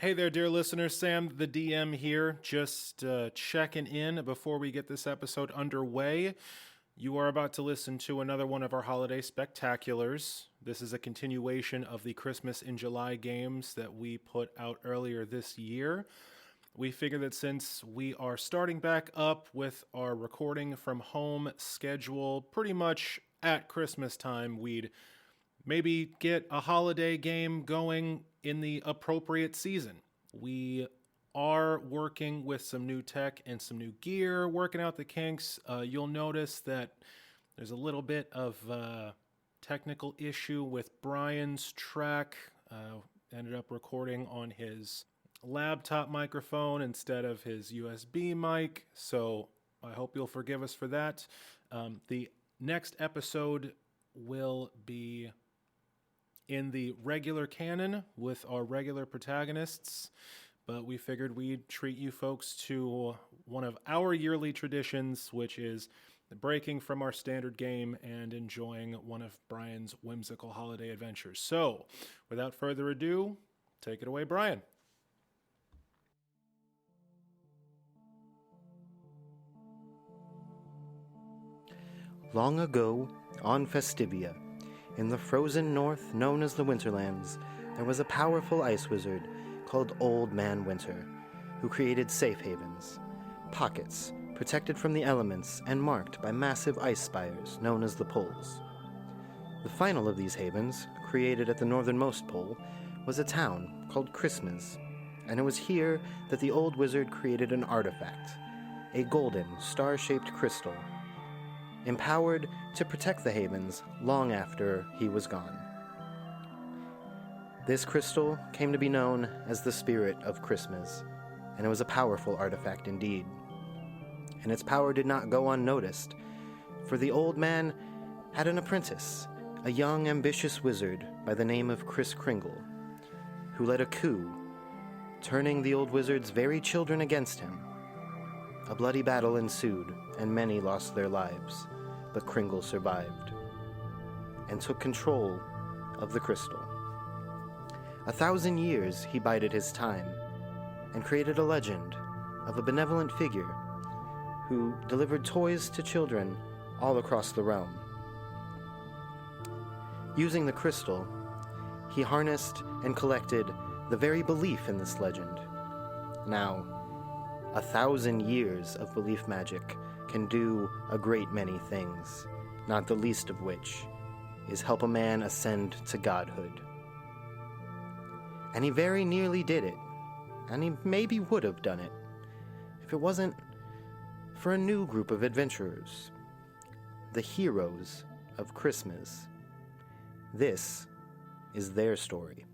Hey there, dear listeners. Sam, the DM here, just checking in before we get this episode underway. You are about to listen to another one of our holiday spectaculars. This is a continuation of the Christmas in July games that we put out earlier this year. We figure that since we are starting back up with our recording from home schedule pretty much at Christmas time, we'd maybe get a holiday game going in the appropriate season. We are working with some new tech and some new gear, working out the kinks. You'll notice that there's a little bit of technical issue with Brian's track. Ended up recording on his laptop microphone instead of his USB mic, so I hope you'll forgive us for that. The next episode will be in the regular canon with our regular protagonists, but we figured we'd treat you folks to one of our yearly traditions, which is breaking from our standard game and enjoying one of Brian's whimsical holiday adventures. So, without further ado, take it away, Brian. Long ago, on Festivia, in the frozen north known as the Winterlands, there was a powerful ice wizard called Old Man Winter, who created safe havens, pockets protected from the elements and marked by massive ice spires known as the poles. The final of these havens, created at the northernmost pole, was a town called Christmas, and it was here that the old wizard created an artifact, a golden, star-shaped crystal, empowered to protect the havens long after he was gone. This crystal came to be known as the Spirit of Christmas, and it was a powerful artifact indeed. And its power did not go unnoticed, for the old man had an apprentice, a young, ambitious wizard by the name of Kris Kringle, who led a coup, turning the old wizard's very children against him. A bloody battle ensued, and many lost their lives, but Kringle survived and took control of the crystal. 1,000 years he bided his time and created a legend of a benevolent figure who delivered toys to children all across the realm. Using the crystal, he harnessed and collected the very belief in this legend. Now, 1,000 years of belief magic can do a great many things, not the least of which is help a man ascend to godhood. And he very nearly did it, and he maybe would have done it if it wasn't for a new group of adventurers, the heroes of Christmas. This is their story.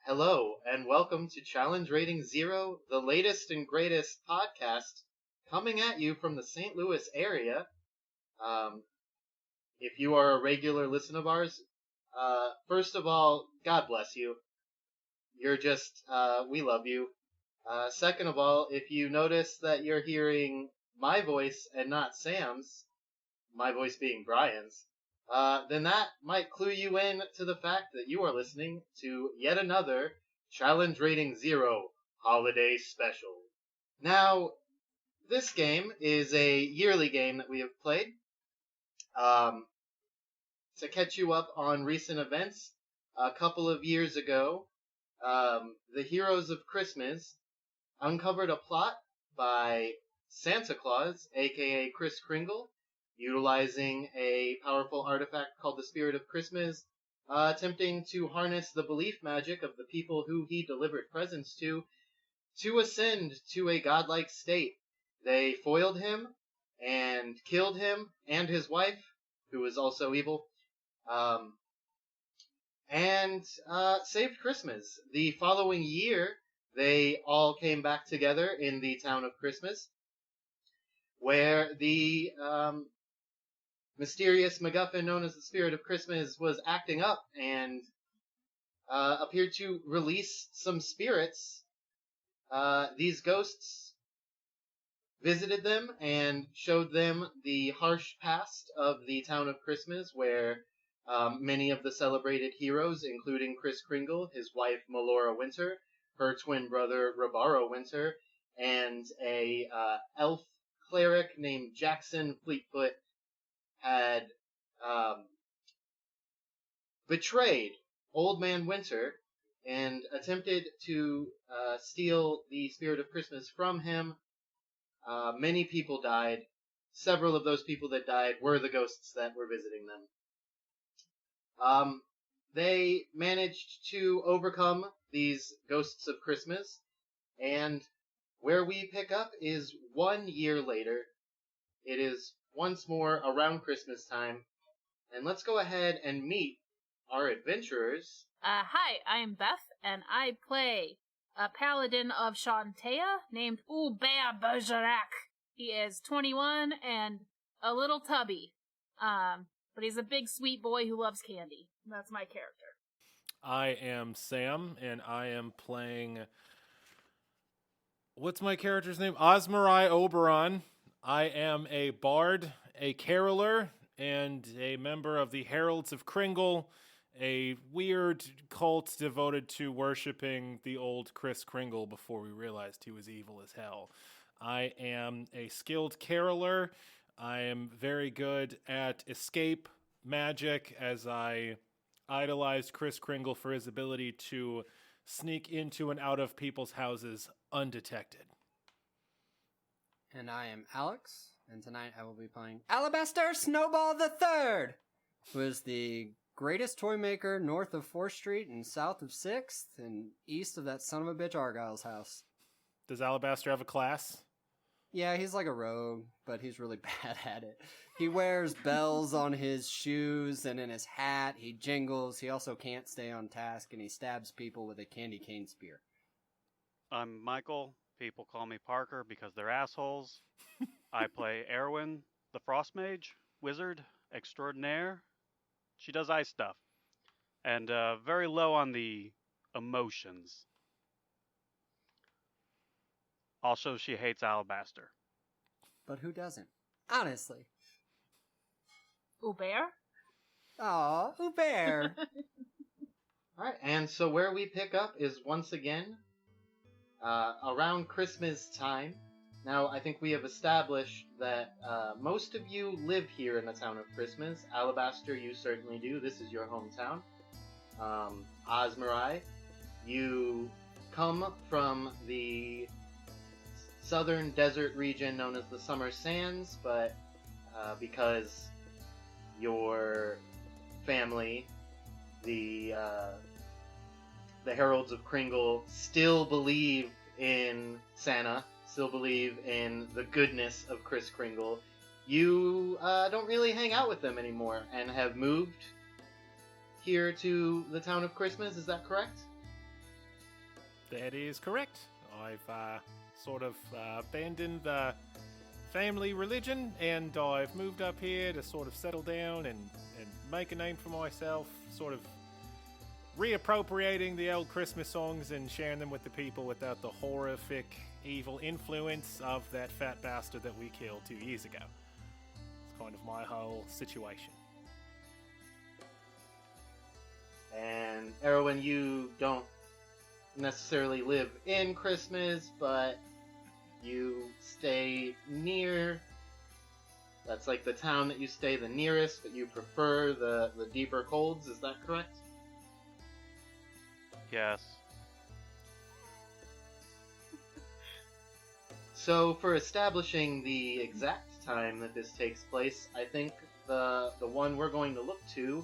Hello, and welcome to Challenge Rating Zero, the latest and greatest podcast coming at you from the St. Louis area. If you are a regular listener of ours, first of all, God bless you. You're just, we love you. Second of all, if you notice that you're hearing my voice and not Sam's, my voice being Brian's, then that might clue you in to the fact that you are listening to yet another Challenge Rating Zero Holiday Special. Now, this game is a yearly game that we have played. To catch you up on recent events, a couple of years ago, the heroes of Christmas uncovered a plot by Santa Claus, aka Kris Kringle, utilizing a powerful artifact called the Spirit of Christmas, attempting to harness the belief magic of the people who he delivered presents to ascend to a godlike state. They foiled him and killed him and his wife, who was also evil, and saved Christmas. The following year, they all came back together in the town of Christmas, where the mysterious MacGuffin known as the Spirit of Christmas was acting up and appeared to release some spirits. These ghosts visited them and showed them the harsh past of the town of Christmas, where many of the celebrated heroes, including Kris Kringle, his wife Melora Winter, her twin brother Rabaro Winter, and a elf cleric named Jackson Fleetfoot had betrayed Old Man Winter and attempted to steal the spirit of Christmas from him. Many people died. Several of those people that died were the ghosts that were visiting them. They managed to overcome these ghosts of Christmas, and where we pick up is 1 year later. It is once more around Christmas time, and let's go ahead and meet our adventurers. Hi, I am Beth, and I play a paladin of Shantea named Hubert Bergerac. He is 21 and a little tubby, but he's a big sweet boy who loves candy. That's my character. I am Sam, and I am playing... What's my character's name? Osmarai Oberon. I am a bard, a caroler, and a member of the Heralds of Kringle, a weird cult devoted to worshiping the old Kris Kringle before we realized he was evil as hell. I am a skilled caroler. I am very good at escape magic, as I idolized Kris Kringle for his ability to sneak into and out of people's houses undetected. And I am Alex, and tonight I will be playing Alabaster Snowball the Third, who is the greatest toy maker north of 4th Street and south of 6th and east of that son of a bitch Argyle's house. Does Alabaster have a class? Yeah, he's like a rogue, but he's really bad at it. He wears bells on his shoes and in his hat. He jingles. He also can't stay on task, and he stabs people with a candy cane spear. I'm Michael. People call me Parker because they're assholes. I play Erwin, the Frost Mage, wizard extraordinaire. She does ice stuff. And very low on the emotions. Also, she hates Alabaster. But who doesn't? Honestly. Hubert? Aw, Hubert. Alright, and so where we pick up is once again around Christmas time. Now, I think we have established that most of you live here in the town of Christmas. Alabaster, you certainly do. This is your hometown. Osmarai, you come from the southern desert region known as the Summer Sands, but because your family, the Heralds of Kringle, still believe in Santa, still believe in the goodness of Kris Kringle, you don't really hang out with them anymore and have moved here to the town of Christmas. Is that correct? That is correct. I've sort of abandoned the family religion, and I've moved up here to sort of settle down and make a name for myself, sort of reappropriating the old Christmas songs and sharing them with the people without the horrific, evil influence of that fat bastard that we killed 2 years ago. It's kind of my whole situation. And Erwin, you don't necessarily live in Christmas, but you stay near. That's like the town that you stay the nearest, but you prefer the deeper colds. Is that correct? Yes. So for establishing the exact time that this takes place, I think the one we're going to look to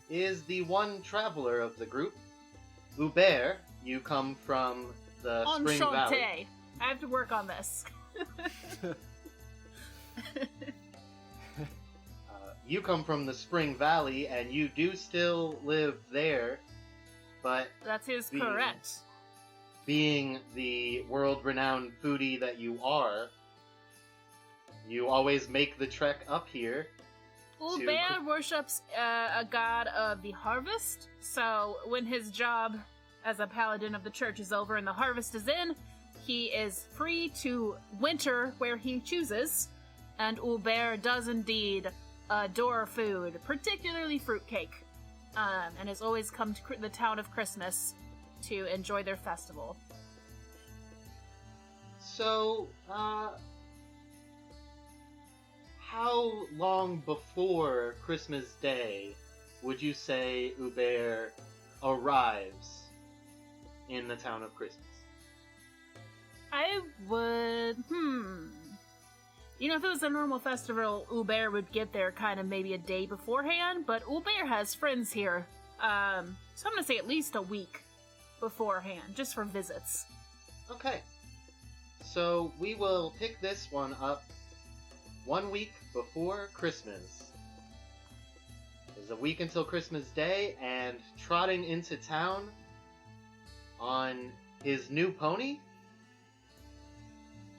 is the one traveler of the group. Hubert, you come from the Spring Valley. Enchanté. I have to work on this. You come from the Spring Valley, and you do still live there, but That is correct. being the world-renowned foodie that you are, you always make the trek up here. Hubert worships a god of the harvest, so when his job as a paladin of the church is over and the harvest is in, he is free to winter where he chooses, and Hubert does indeed adore food, particularly fruitcake. and has always come to the town of Christmas to enjoy their festival. So, how long before Christmas Day would you say Hubert arrives in the town of Christmas? I would, You know, if it was a normal festival, Hubert would get there kind of maybe a day beforehand, but Hubert has friends here. So I'm gonna say at least a week beforehand, just for visits. Okay. So we will pick this one up 1 week before Christmas. There's a week until Christmas Day, and trotting into town on his new pony.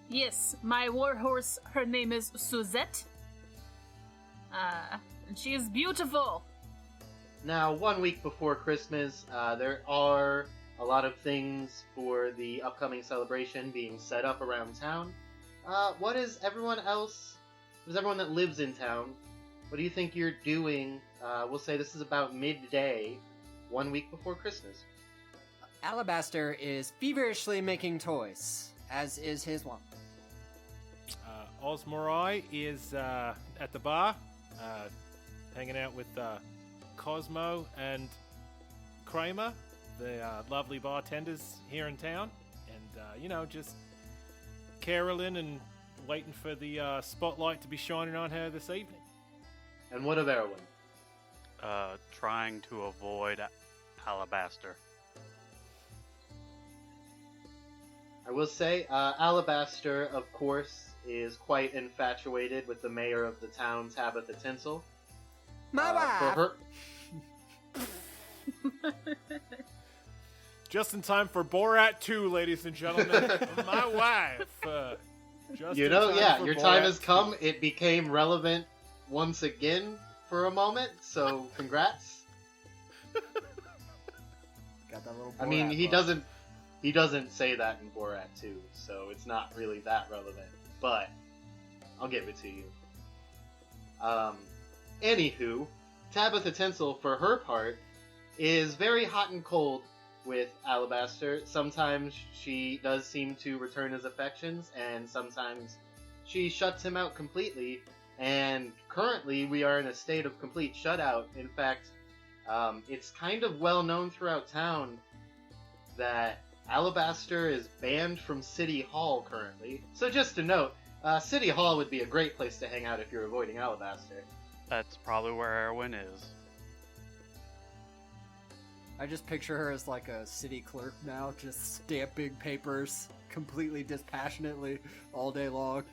Yes, my warhorse, her name is Suzette. And she is beautiful. Now, 1 week before Christmas, there are a lot of things for the upcoming celebration being set up around town. What is everyone that lives in town, what do you think you're doing? We'll say this is about midday, 1 week before Christmas. Alabaster is feverishly making toys, as is his wont. Osmorai is at the bar, hanging out with Cosmo and Kramer, the lovely bartenders here in town, and just caroling and waiting for the spotlight to be shining on her this evening. And what of Erwin? Trying to avoid Alabaster. I will say, Alabaster, of course, is quite infatuated with the mayor of the town, Tabitha Tinsel. My wife! For her... Just in time for Borat 2, ladies and gentlemen. My wife. Your time has come. It became relevant once again for a moment, so congrats. Got that little I mean, Borat he doesn't say that in Borat 2, so it's not really that relevant, but I'll give it to you. Anywho, Tabitha Tinsel, for her part, is very hot and cold with Alabaster. Sometimes she does seem to return his affections, and sometimes she shuts him out completely, and currently we are in a state of complete shutout. In fact, it's kind of well known throughout town that Alabaster is banned from City Hall currently. So just a note, City Hall would be a great place to hang out if you're avoiding Alabaster. That's probably where Erwin is. I just picture her as like a city clerk now, just stamping papers completely dispassionately all day long,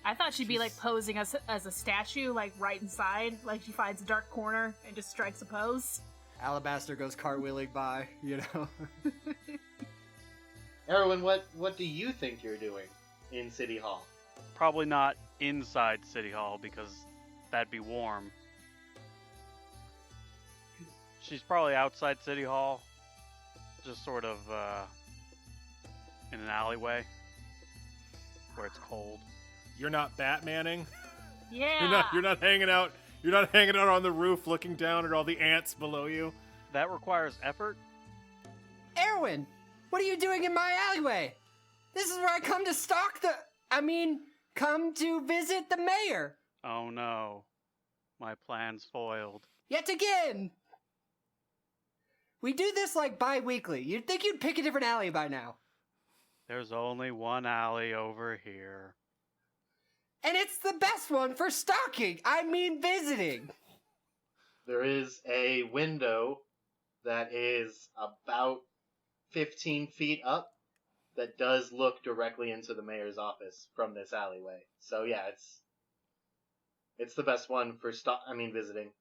I thought she'd be like posing as a statue, like right inside, like she finds a dark corner and just strikes a pose. Alabaster goes cartwheeling by, Erwin, what do you think you're doing in City Hall? Probably not inside City Hall because that'd be warm. She's probably outside City Hall, just sort of in an alleyway where it's cold. You're not Batmaning? Yeah. You're not hanging out. You're not hanging out on the roof looking down at all the ants below you. That requires effort. Erwin, what are you doing in my alleyway? This is where I come to come to visit the mayor. Oh no, my plan's foiled. Yet again. We do this like bi-weekly. You'd think you'd pick a different alley by now. There's only one alley over here. And it's the best one for stalking. Visiting. There is a window that is about 15 feet up that does look directly into the mayor's office from this alleyway. So yeah, it's the best one for visiting.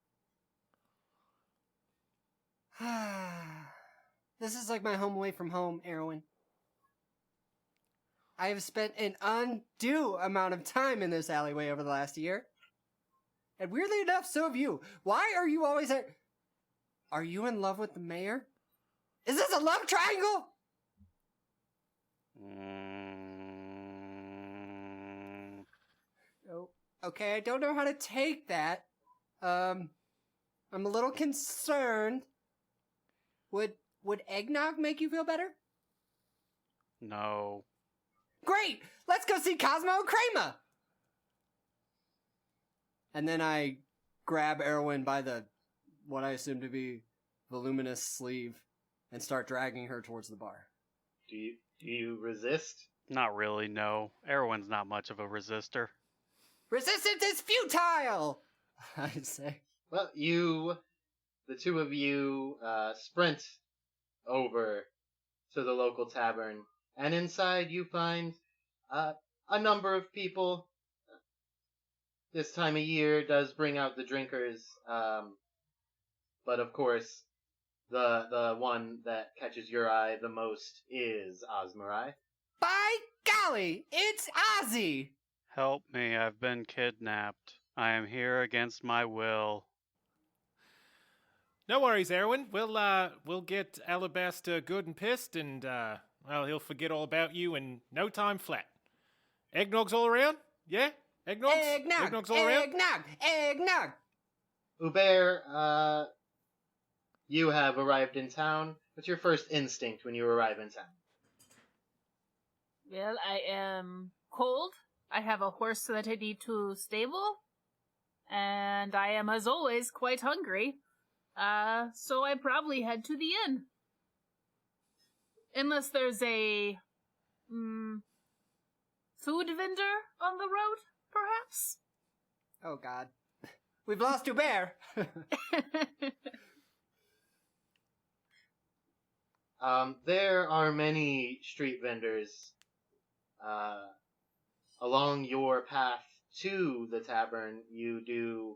This is like my home away from home, Erwin. I have spent an undue amount of time in this alleyway over the last year. And weirdly enough, so have you. Why are you always at... Are you in love with the mayor? Is this a love triangle? Oh, okay, I don't know how to take that. I'm a little concerned. Would eggnog make you feel better? No. Great! Let's go see Cosmo and Kramer! And then I grab Erwin by the, what I assume to be, voluminous sleeve and start dragging her towards the bar. Do you resist? Not really, no. Erwin's not much of a resistor. Resistance is futile! I say. Well, the two of you, sprint over to the local tavern, and inside you find a number of people. This time of year does bring out the drinkers, but of course, the one that catches your eye the most is Osmarai. By golly, it's Ozzy! Help me, I've been kidnapped. I am here against my will. No worries, Erwin. We'll get Alabaster good and pissed, and well, he'll forget all about you in no time flat. Eggnog's all around? Yeah? Eggnogs? Eggnog's all around? Eggnog! Hubert, you have arrived in town. What's your first instinct when you arrive in town? Well, I am cold. I have a horse that I need to stable. And I am, as always, quite hungry. So I probably head to the inn. Unless there's a, food vendor on the road, perhaps? Oh god. We've lost Hubert! There are many street vendors along your path to the tavern. You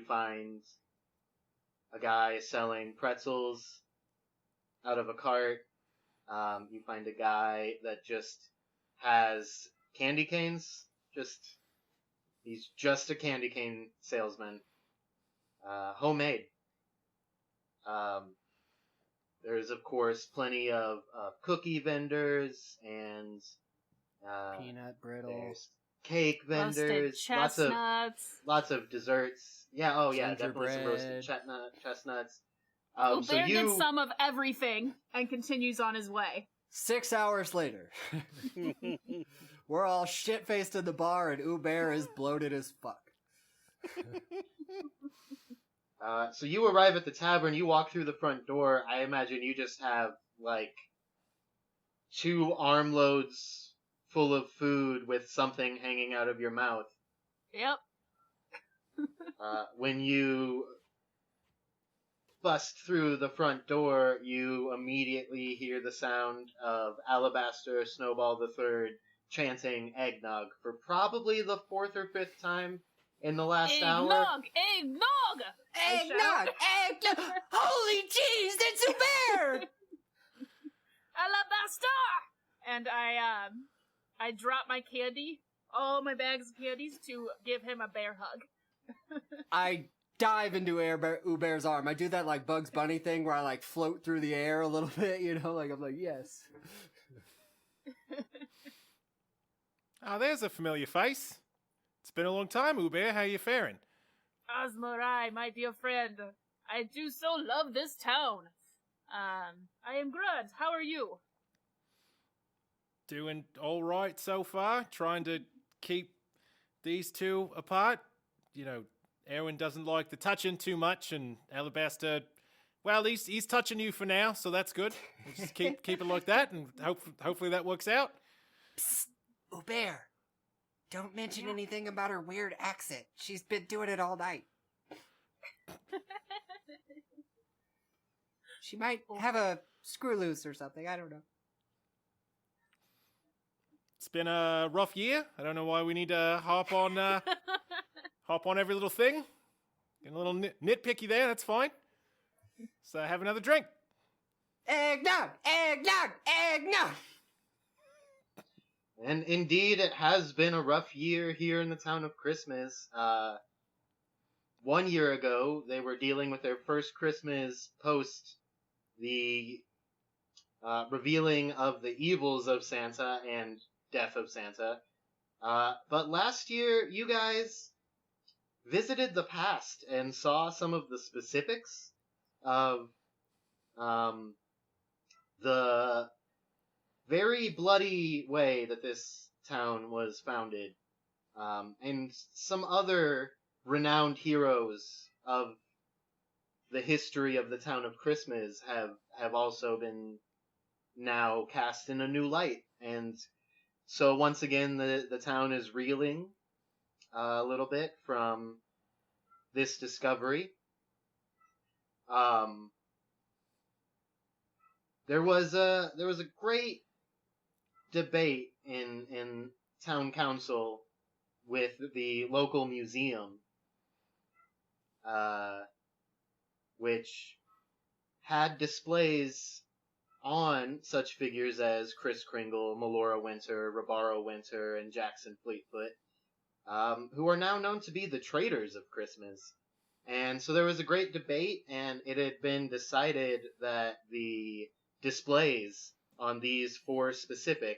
find a guy selling pretzels out of a cart. You find a guy that just has candy canes. He's just a candy cane salesman. Homemade. There's, of course, plenty of cookie vendors and Peanut brittle. there's cake Roasted vendors, chestnuts. lots of desserts. Yeah, oh yeah, definitely some Gingerbread. roasted chestnuts. Well, So Bear you gets some of everything and continues on his way. 6 hours later. We're all shit-faced in the bar and Hubert is bloated as fuck. So you arrive at the tavern, you walk through the front door, I imagine you just have, like, 2 armloads full of food with something hanging out of your mouth. Yep. When you bust through the front door, you immediately hear the sound of Alabaster Snowball III chanting eggnog for probably the 4th or 5th time in the last hour. Eggnog! Eggnog! I Eggnog! shout. Eggnog! Holy jeez, it's Hubert! Alabaster! And I drop my candy, all my bags of candies, to give him a bear hug. I dive into Hubert's arm. I do that like Bugs Bunny thing where I like float through the air a little bit, you know, like I'm like, yes. Oh, there's a familiar face. It's been a long time, Hubert. How you faring? Osmarai, my dear friend, I do so love this town. I am good. How are you? Doing all right so far. Trying to keep these two apart. You know, Erwin doesn't like the touching too much, and Alabaster, well, he's touching you for now, so that's good. We'll just keep it like that, and hopefully that works out. Psst, Hubert, don't mention anything about her weird accent. She's been doing it all night. She might have a screw loose or something, I don't know. It's been a rough year. I don't know why we need to hop on every little thing. Getting a little nitpicky there, that's fine. So have another drink. Eggnog! Eggnog! Eggnog! And indeed, it has been a rough year here in the town of Christmas. 1 year ago, they were dealing with their first Christmas post the revealing of the evils of Santa and death of Santa. But last year, you guys visited the past and saw some of the specifics of the very bloody way that this town was founded, and some other renowned heroes of the history of the town of Christmas have also been now cast in a new light. And so once again, the town is reeling a little bit from this discovery. There was a great debate in town council with the local museum, which had displays on such figures as Kris Kringle, Melora Winter, Rabaro Winter, and Jackson Fleetfoot, who are now known to be the traitors of Christmas. And so there was a great debate, and it had been decided that the displays on these 4 specific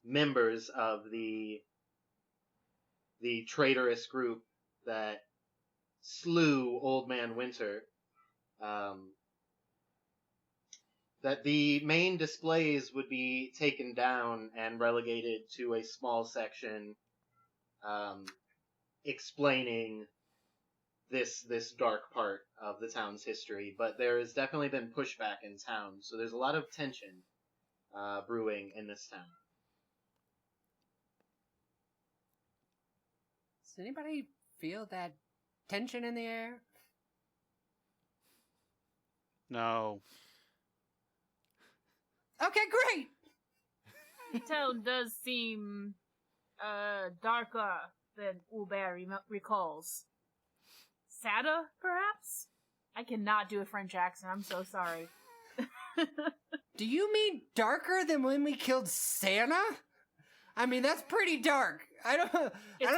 members of the traitorous group that slew Old Man Winter, that the main displays would be taken down and relegated to a small section explaining this dark part of the town's history. But there has definitely been pushback in town, so there's a lot of tension brewing in this town. Does anybody feel that tension in the air? No. Okay, great! The town does seem darker than Hubert recalls. Sadder, perhaps? I cannot do a French accent, I'm so sorry. Do you mean darker than when we killed Santa? I mean, that's pretty dark. I don't know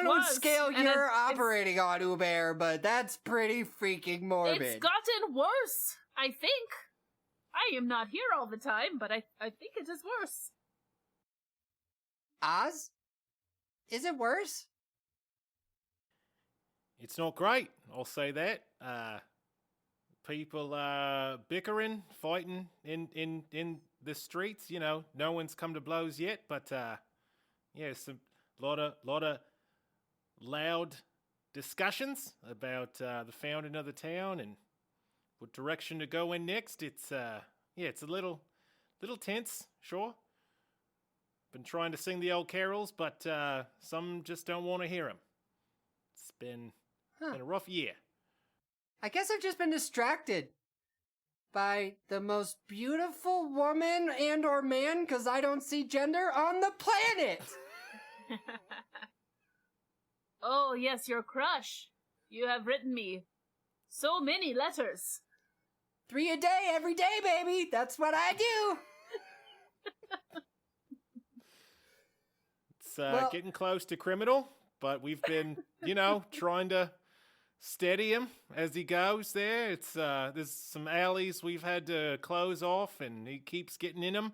what scale and you're operating on, Hubert, but that's pretty freaking morbid. It's gotten worse, I think. I am not here all the time, but I think it is worse. Oz? Is it worse? It's not great, I'll say that. People bickering, fighting in the streets. You know, no one's come to blows yet, but yeah, some lot of loud discussions about the founding of the town and what direction to go in next. It's it's a little tense, sure. Been trying to sing the old carols, but some just don't want to hear them. It's been a rough year. I guess I've just been distracted by the most beautiful woman and or man, because I don't see gender, on the planet! Oh, yes, your crush. You have written me so many letters. 3 a day, every day, baby! That's what I do! It's getting close to criminal, but we've been, trying to steady him as he goes there. It's there's some alleys we've had to close off, and he keeps getting in them.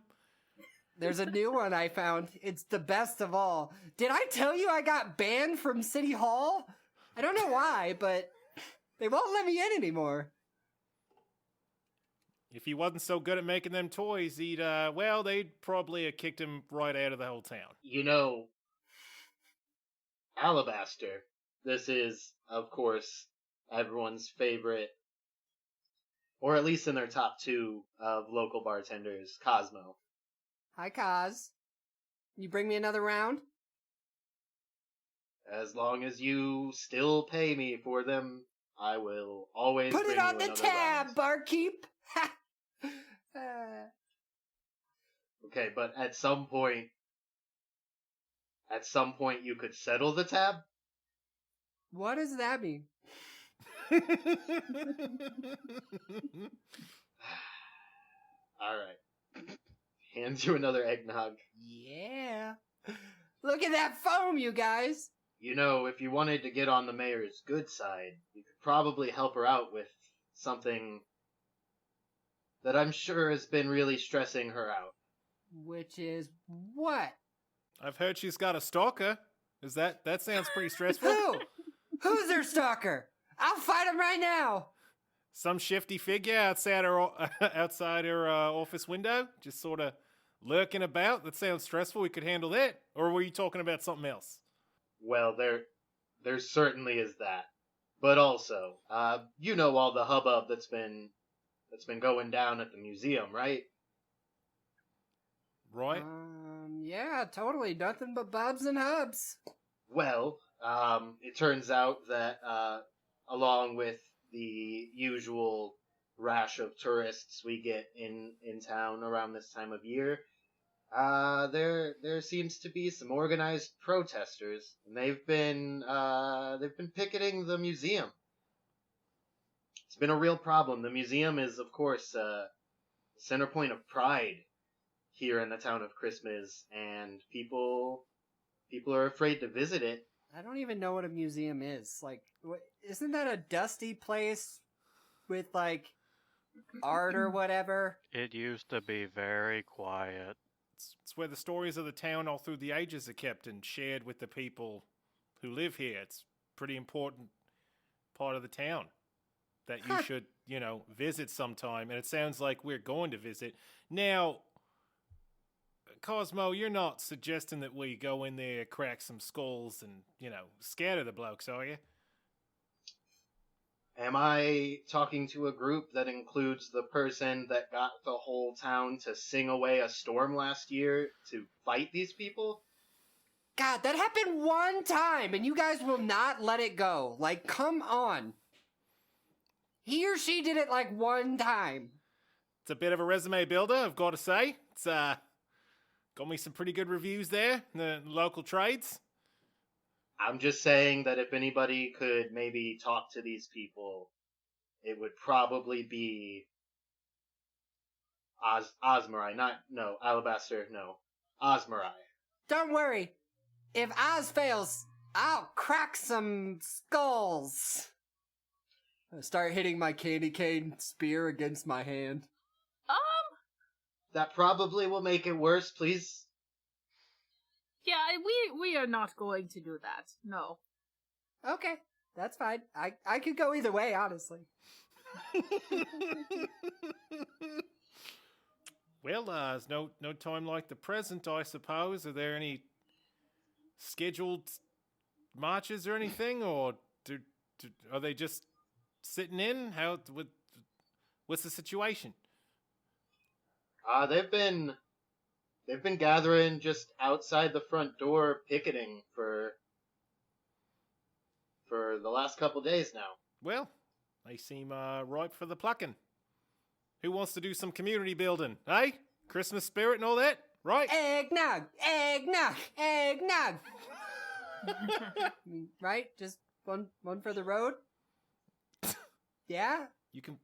There's a new one I found. It's the best of all. Did I tell you I got banned from City Hall? I don't know why, but they won't let me in anymore. If he wasn't so good at making them toys, they'd probably have kicked him right out of the whole town. You know, Alabaster. This is, of course, everyone's favorite, or at least in their top 2 of local bartenders, Cosmo. Hi, Kaz. You bring me another round? As long as you still pay me for them, I will always Put bring it on you the another tab, round. barkeep! Okay, but at some point you could settle the tab? What does that mean? Alright. Hands you another eggnog. Yeah. Look at that foam, you guys! You know, if you wanted to get on the mayor's good side, you could probably help her out with something that I'm sure has been really stressing her out. Which is what? I've heard she's got a stalker. Is that sounds pretty stressful? Who? Who's their stalker? I'll fight him right now. Some shifty figure outside our office window, just sort of lurking about. That sounds stressful. We could handle that. Or were you talking about something else? Well, there certainly is that. But also, you know all the hubbub that's been going down at the museum, right? Right? Yeah, totally. Nothing but bobs and hubs. Well, it turns out that along with the usual rash of tourists we get in town around this time of year, there seems to be some organized protesters, and they've been picketing the museum. It's been a real problem. The museum is, of course, the center point of pride here in the town of Christmas, and people are afraid to visit it. I don't even know what a museum is. Like, isn't that a dusty place with, like, art or whatever? It used to be very quiet. It's where the stories of the town all through the ages are kept and shared with the people who live here. It's a pretty important part of the town that you should, visit sometime. And it sounds like we're going to visit. Now, Cosmo, you're not suggesting that we go in there, crack some skulls, and, scatter the blokes, are you? Am I talking to a group that includes the person that got the whole town to sing away a storm last year to fight these people? God, that happened one time, and you guys will not let it go. Like, come on. He or she did it like one time. It's a bit of a resume builder, I've got to say. It's got me some pretty good reviews there in the local trades. I'm just saying that if anybody could maybe talk to these people, it would probably be Osmarai. Alabaster, no. Osmarai. Don't worry. If Oz fails, I'll crack some skulls. I start hitting my candy cane spear against my hand. That probably will make it worse, please. Yeah, we are not going to do that. No. Okay, that's fine. I could go either way, honestly. Well, there's no time like the present, I suppose. Are there any scheduled marches or anything, or are they just sitting in? What's the situation? They've been gathering just outside the front door, picketing for the last couple days now. Well, they seem ripe for the plucking. Who wants to do some community building, eh? Christmas spirit and all that, right? Eggnog! Eggnog! Eggnog! Right? Just one for the road? Yeah? You can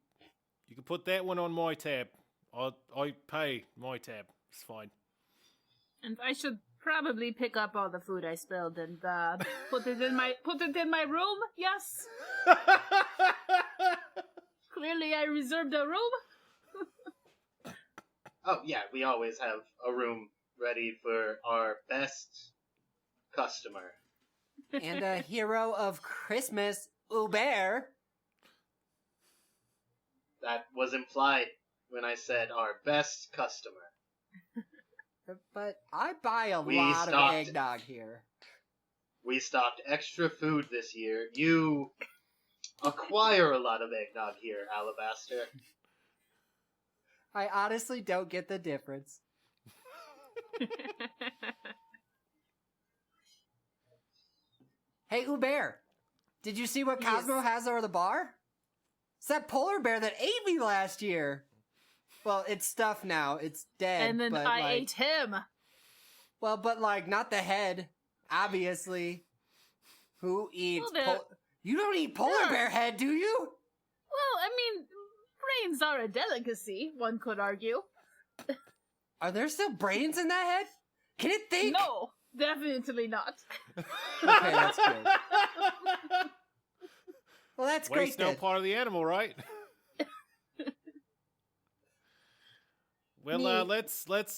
put that one on my tab. I pay my tab. It's fine. And I should probably pick up all the food I spilled and put it in my room. Yes. Clearly, I reserved a room. Oh yeah, we always have a room ready for our best customer. And a hero of Christmas, Hubert. That was implied when I said our best customer. But I buy a We lot of stocked- eggnog here. We stocked extra food this year. You acquire a lot of eggnog here, Alabaster. I honestly don't get the difference. Hey, Hubert, did you see what Cosmo Yes. has over the bar? It's that polar bear that ate me last year. Well, it's stuffed now. It's dead. And then but, I like, ate him. Well, but like not the head, obviously. Who eats? Well, You don't eat polar Yeah. bear head, do you? Well, I mean, brains are a delicacy, one could argue. Are there still brains in that head? Can it think? No, definitely not. Okay, that's good. Well, that's great Waste no then. part of the animal, right? Well, Neat.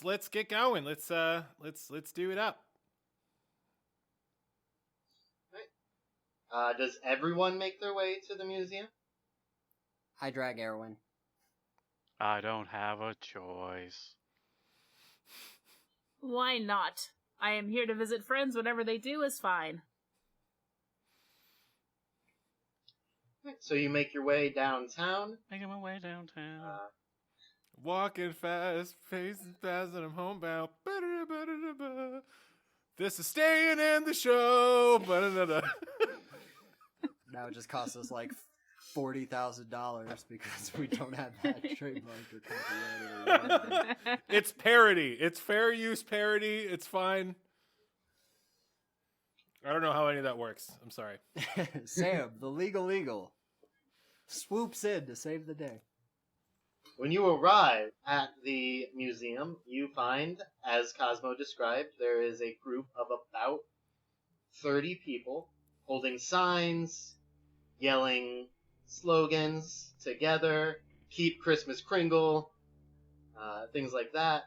let's get going. Let's do it up. Does everyone make their way to the museum? I drag Erwin. I don't have a choice. Why not? I am here to visit friends. Whatever they do is fine. So you make your way downtown. Making my way downtown. Walking fast, pacing fast, and I'm homebound. Ba-da-da-ba-da-da-ba. This is staying in the show. Ba-da-da-da. That would just cost us like $40,000 because we don't have that trademarked or copyrighted. It's parody. It's fair use parody. It's fine. I don't know how any of that works. I'm sorry. Sam, the legal eagle, swoops in to save the day. When you arrive at the museum, you find, as Cosmo described, there is a group of about 30 people holding signs, yelling slogans together, keep Christmas Kringle, things like that.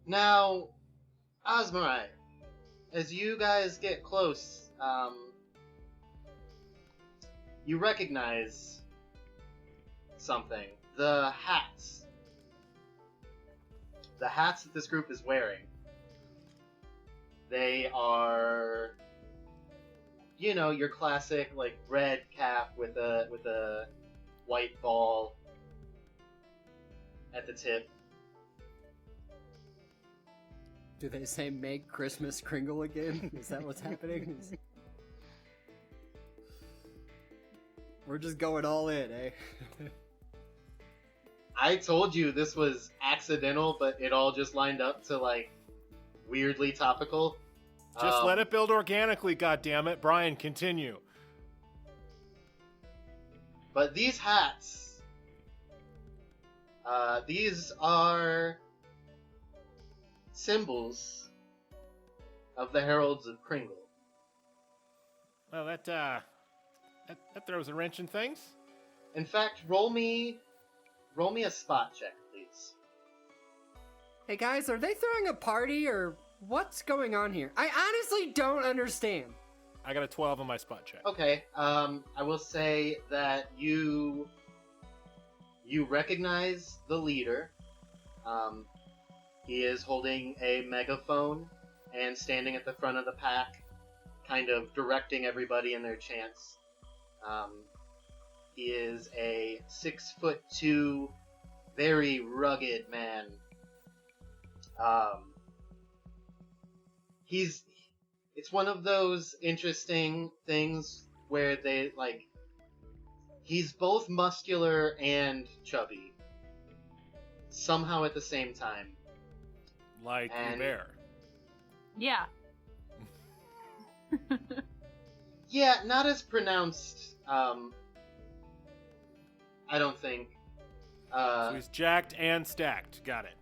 Now, Osmarite, as you guys get close, you recognize something. The hats. The hats that this group is wearing. They are, you know, your classic like red cap with a white ball at the tip. Do they say make Christmas Kringle again? Is that what's happening? We're just going all in, eh? I told you this was accidental, but it all just lined up to like weirdly topical. Just let it build organically, goddammit. Brian, continue. But these hats, these are symbols of the Heralds of Kringle. Well, that throws a wrench in things. In fact, roll me a spot check, please. Hey guys, are they throwing a party or what's going on here? I honestly don't understand. I got a 12 on my spot check. Okay, I will say that you recognize the leader. He is holding a megaphone and standing at the front of the pack, kind of directing everybody in their chants. He is a 6'2", very rugged man. It's one of those interesting things where they, like, he's both muscular and chubby. Somehow at the same time. Like And- bear. Yeah. Yeah, not as pronounced, I don't think. So he's jacked and stacked. Got it.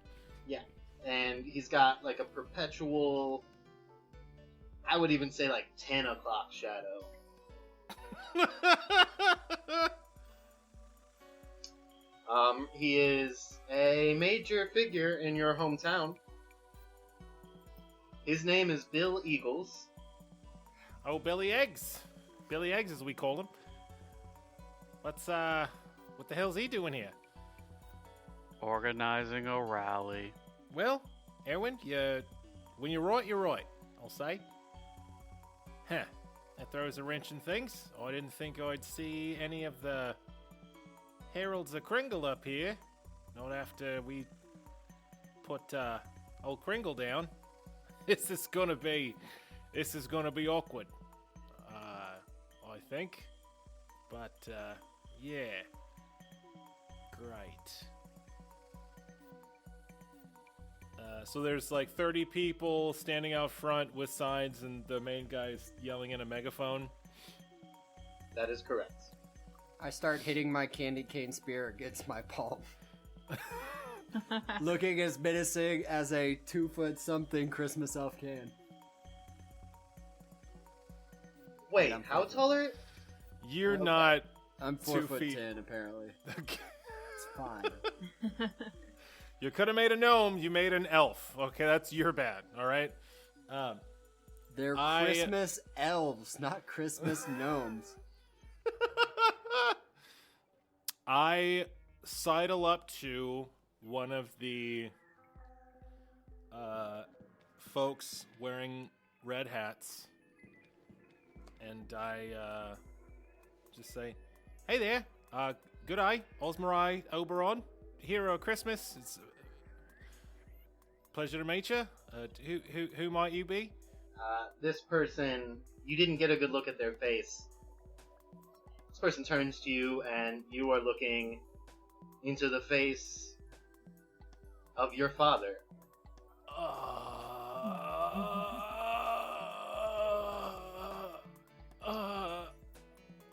Yeah, and he's got, like, a perpetual, I would even say, like, 10 o'clock shadow. He is a major figure in your hometown. His name is Bill Eagles. Oh, Billy Eggs. Billy Eggs, as we call him. What the hell's he doing here? Organizing a rally. Well, Erwin, when you're right, I'll say. Huh. That throws a wrench in things. I didn't think I'd see any of the Heralds of Kringle up here. Not after we put old Kringle down. This is gonna be awkward. I think. But yeah. Great. So there's like 30 people standing out front with signs, and the main guy's yelling in a megaphone. That is correct. I start hitting my candy cane spear against my palm. Looking as menacing as a 2-foot-something Christmas elf can. Wait, I'm how fine. tall are you? You're Okay. not. I'm 2 4'10", feet. apparently. It's fine. You could have made a gnome. You made an elf. Okay, that's your bad. All right. They're Christmas elves, not Christmas gnomes. I sidle up to one of the folks wearing red hats, and I just say, "Hey there, good eye, Osmarai Oberon, hero of Christmas. It's a pleasure to meet you. Who might you be?" This person, you didn't get a good look at their face. This person turns to you, and you are looking into the face of your father.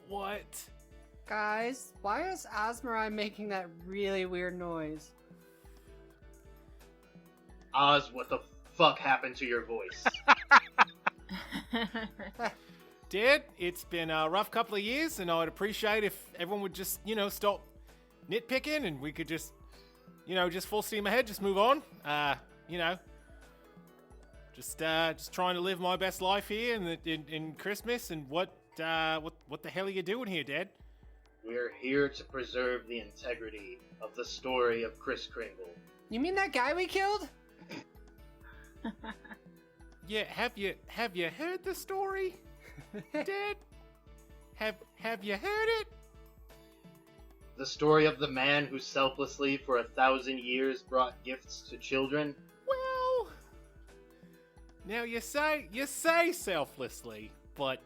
What? Guys, why is Osmarai making that really weird noise? Oz, what the fuck happened to your voice? Dad, it's been a rough couple of years, and I'd appreciate if everyone would just, stop nitpicking, and we could just, just full steam ahead, just move on. Just trying to live my best life here in Christmas. And what the hell are you doing here, Dad? We're here to preserve the integrity of the story of Kris Kringle. You mean that guy we killed? Yeah, have you heard the story, Dad? Have you heard it? The story of the man who selflessly for 1,000 years brought gifts to children? Well, now you say selflessly, but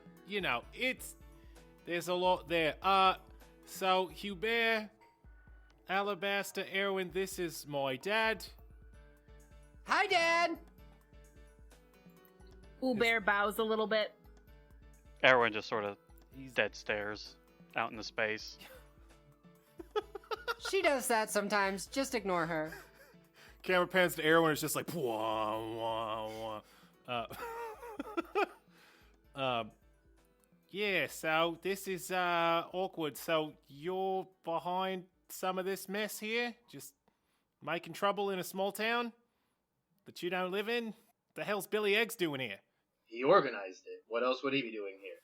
there's a lot there. So Hubert, Alabaster, Erwin, this is my dad. Hi, Dad! Bear bows a little bit. Erwin just sort of dead stares out into space. She does that sometimes. Just ignore her. Camera pans to Erwin. It's just like wah, wah, wah. Yeah. So this is awkward. So you're behind some of this mess here, just making trouble in a small town that you don't live in. The hell's Billy Eggs doing here? He organized it. What else would he be doing here?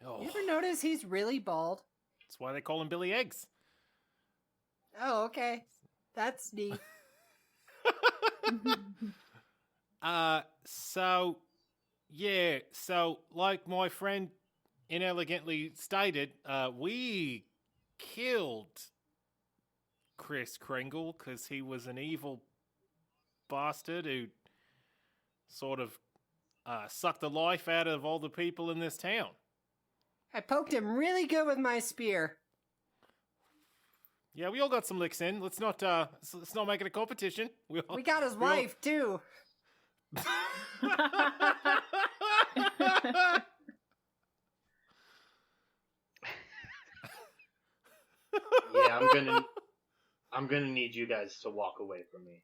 Oh, You ever notice he's really bald? that's why they call him Billy Eggs. Oh, okay. That's neat. So like my friend inelegantly stated, we killed Kris Kringle because he was an evil bastard who sort of sucked the life out of all the people in this town. I poked him really good with my spear. Yeah, we all got some licks in. Let's not make it a competition. We got his wife, too. Yeah, I'm gonna need you guys to walk away from me.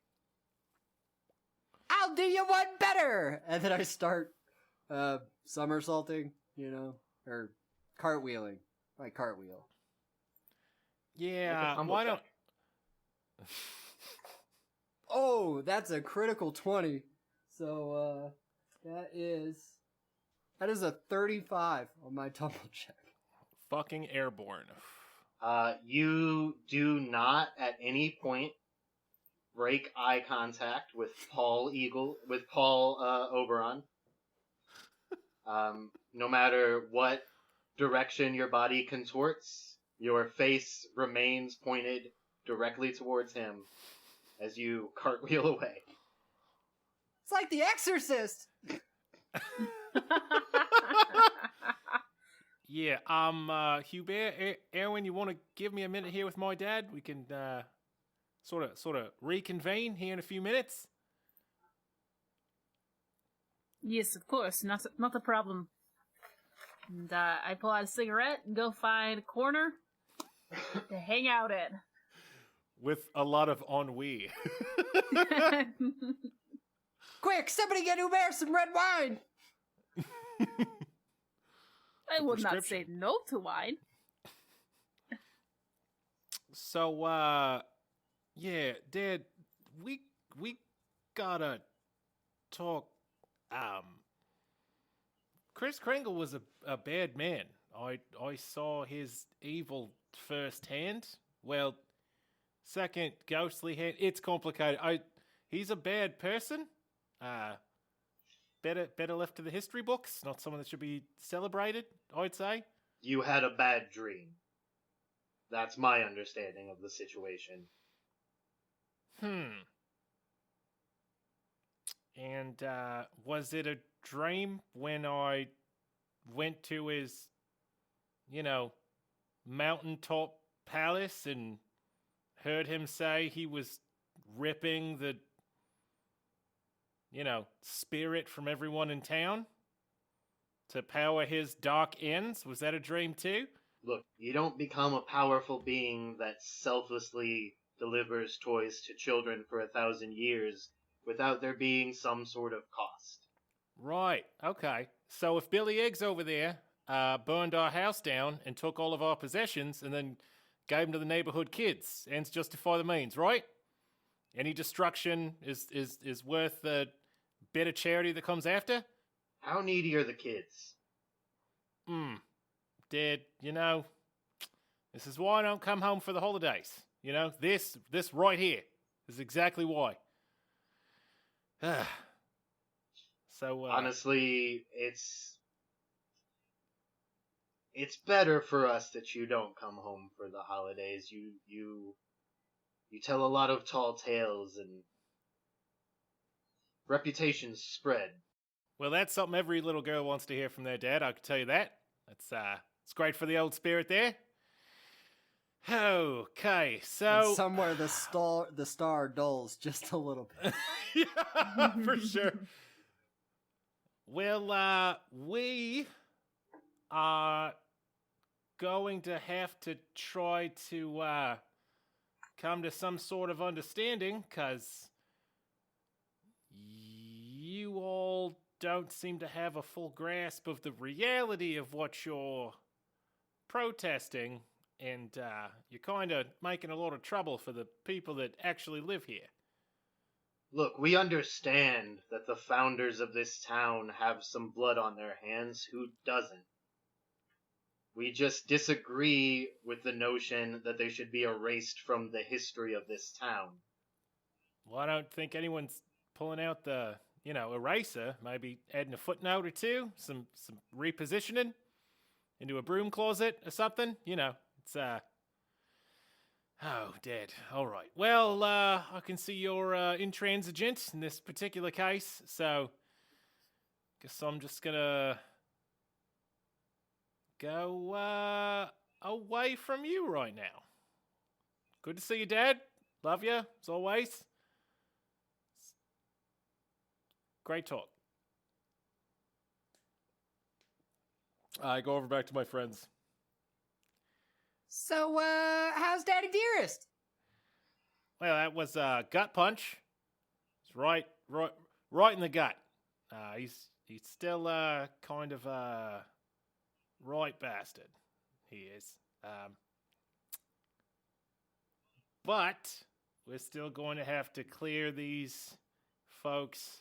I'll do you one better! And then I start somersaulting, or cartwheeling. Like cartwheel. Yeah, humble why don't... Oh, that's a critical 20. So, that is a 35 on my tumble check. Fucking airborne. You do not at any point break eye contact with Paul Oberon. No matter what direction your body contorts, your face remains pointed directly towards him as you cartwheel away. It's like The Exorcist! Yeah, Hubert, Erwin, you want to give me a minute here with my dad? We can sort of reconvene here in a few minutes. Yes, of course, not a problem. And I pull out a cigarette and go find a corner to hang out in. With a lot of ennui. Quick, somebody get Hubert some red wine! I would not say no to wine. So, yeah, Dad, we got a talk. Chris Kringle was a bad man. I saw his evil firsthand. Well, second, ghostly hand. It's complicated. He's a bad person. Better left to the history books. Not someone that should be celebrated, I'd say. You had a bad dream. That's my understanding of the situation. And was it a dream when I went to his, mountaintop palace and heard him say he was ripping the, spirit from everyone in town to power his dark ends? Was that a dream too? Look, you don't become a powerful being that selflessly delivers toys to children for 1,000 years without there being some sort of cost. Right, okay. So if Billy Eggs over there burned our house down and took all of our possessions and then gave them to the neighborhood kids, ends justify the means, right? Any destruction is worth the bit of charity that comes after? How needy are the kids? Dad, this is why I don't come home for the holidays. This right here is exactly why. So honestly, it's better for us that you don't come home for the holidays. You tell a lot of tall tales and reputations spread. Well, that's something every little girl wants to hear from their dad, I can tell you that. It's great for the old spirit there. Okay, so And somewhere the star dulls just a little bit. yeah, for sure. Well, we are going to have to try to come to some sort of understanding, because you all don't seem to have a full grasp of the reality of what you're protesting, and you're kind of making a lot of trouble for the people that actually live here. Look, we understand that the founders of this town have some blood on their hands. Who doesn't? We just disagree with the notion that they should be erased from the history of this town. Well, I don't think anyone's pulling out the, eraser. Maybe adding a footnote or two, some repositioning into a broom closet or something. It's Oh, dead. All right. Well, I can see you're intransigent in this particular case, so guess I'm just gonna go away from you right now. Good to see you, Dad. Love you, as always. Great talk. I go over back to my friends. So, how's Daddy Dearest? Well, that was a gut punch. It's right in the gut. He's still kind of a right bastard. He is. But we're still going to have to clear these folks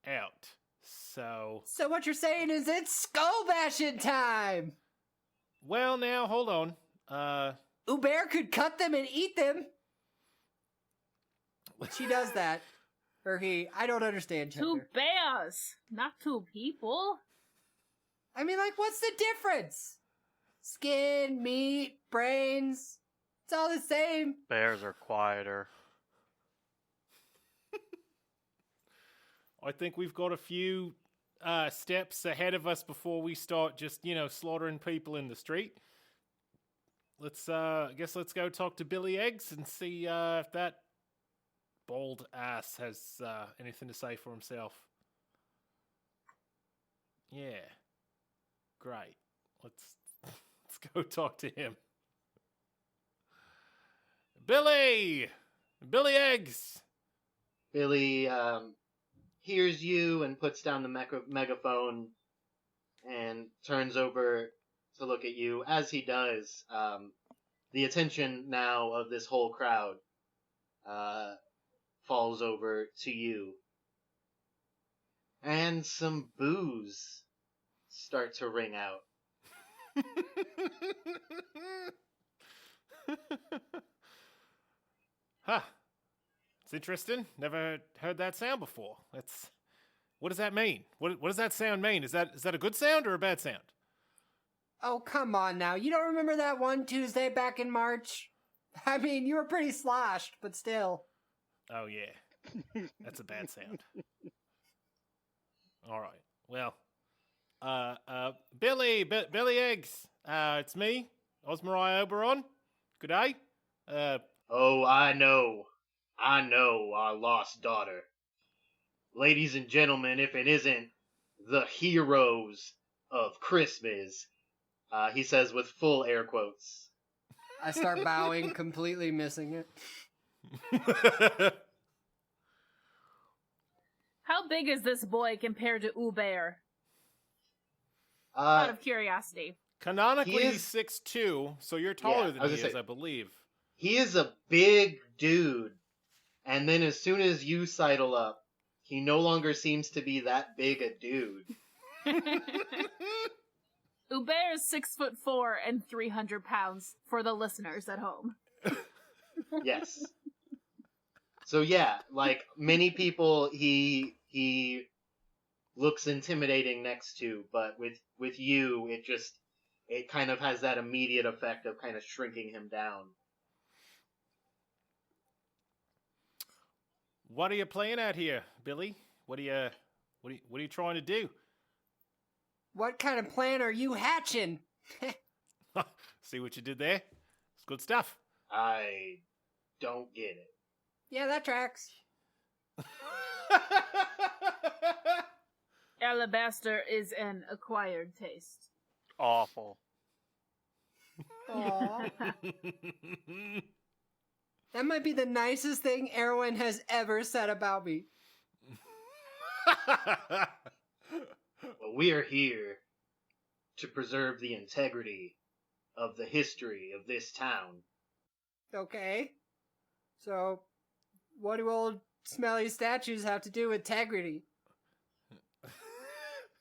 out. So what you're saying is it's skull bashing time! Well, now, hold on. Uber could cut them and eat them. She does that. Or he. I don't understand gender. 2 bears, not 2 people. I mean, what's the difference? Skin, meat, brains. It's all the same. Bears are quieter. I think we've got a few steps ahead of us before we start just, slaughtering people in the street. I guess let's go talk to Billy Eggs and see if that bald ass has anything to say for himself. Yeah. Great. Let's go talk to him. Billy Eggs! Billy hears you and puts down the megaphone and turns over to look at you. As he does, the attention now of this whole crowd falls over to you. and some boos start to ring out. Huh. It's interesting. Never heard that sound before. What does that mean? What does that sound mean? Is that a good sound or a bad sound? Oh, come on now. You don't remember that one Tuesday back in March? I mean, you were pretty sloshed, but still. Oh yeah. That's a bad sound. All right. Well, Billy Eggs. It's me, Osmarai Oberon. Good day. Oh, I know our lost daughter. Ladies and gentlemen, if it isn't the heroes of Christmas, he says with full air quotes. I start bowing, completely missing it. How big is this boy compared to Uber? Out of curiosity. Canonically, He he's is- 6'2", so you're taller Yeah, than I was he gonna is, say- I believe. He is a big dude, and then as soon as you sidle up, he no longer seems to be that big a dude. Uber is 6'4" and 300 pounds for the listeners at home. Yes. So yeah, like many people, he looks intimidating next to, but with you, it kind of has that immediate effect of kind of shrinking him down. What are you playing at here, Billy? What are you trying to do? What kind of plan are you hatching? See what you did there? It's good stuff. I don't get it. Yeah, that tracks. Alabaster is an acquired taste. Awful. Aw. That might be the nicest thing Erwin has ever said about me. Well, we are here to preserve the integrity of the history of this town. Okay. So, what do old smelly statues have to do with integrity?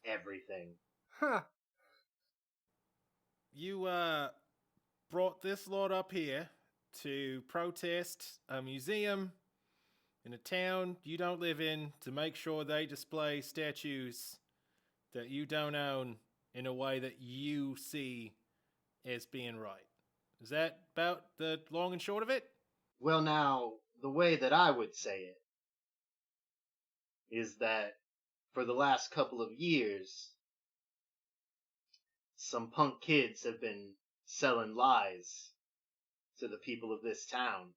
Everything. Huh. You brought this lot up here to protest a museum in a town you don't live in to make sure they display statues that you don't own in a way that you see as being right. Is that about the long and short of it? Well, now, the way that I would say it is that for the last couple of years, some punk kids have been selling lies to the people of this town,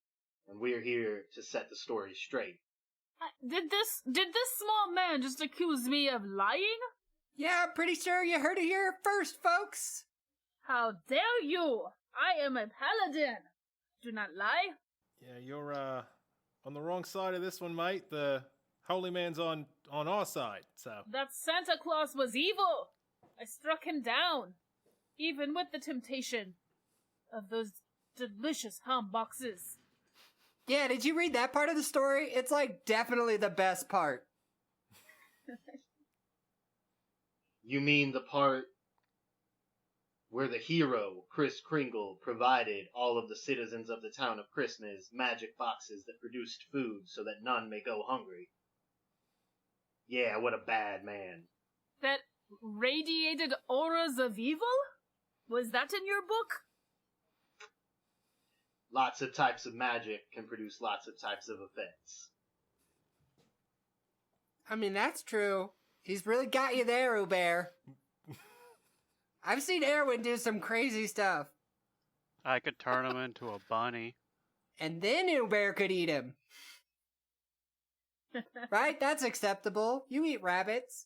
and we're here to set the story straight. Did this small man just accuse me of lying? Yeah, pretty sure you heard it here first, folks. How dare you! I am a paladin. Do not lie. Yeah, you're on the wrong side of this one, mate. The holy man's on our side, so. That Santa Claus was evil. I struck him down, even with the temptation of those delicious ham boxes. Yeah, did you read that part of the story? It's like definitely the best part. You mean the part where the hero, Kris Kringle, provided all of the citizens of the town of Christmas magic boxes that produced food so that none may go hungry? Yeah, what a bad man. That radiated auras of evil? Was that in your book? Lots of types of magic can produce lots of types of effects. I mean, that's true. He's really got you there, Uber. I've seen Erwin do some crazy stuff. I could turn him into a bunny. And then Uber could eat him. Right? That's acceptable. You eat rabbits.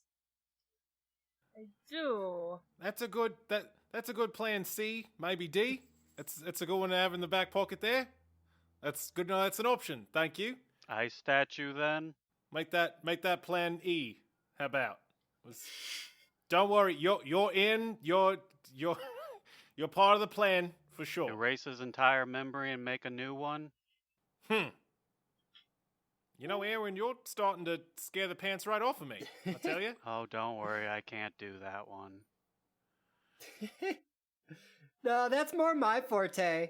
I do. That's a good plan C, maybe D. That's a good one to have in the back pocket there. That's good. No, that's an option. Thank you. Ice statue then? Make that plan E. How about? Don't worry, you're in. You're part of the plan for sure. Erase his entire memory and make a new one? You know, Aaron, you're starting to scare the pants right off of me, I'll tell you. Oh, don't worry, I can't do that one. No, that's more my forte.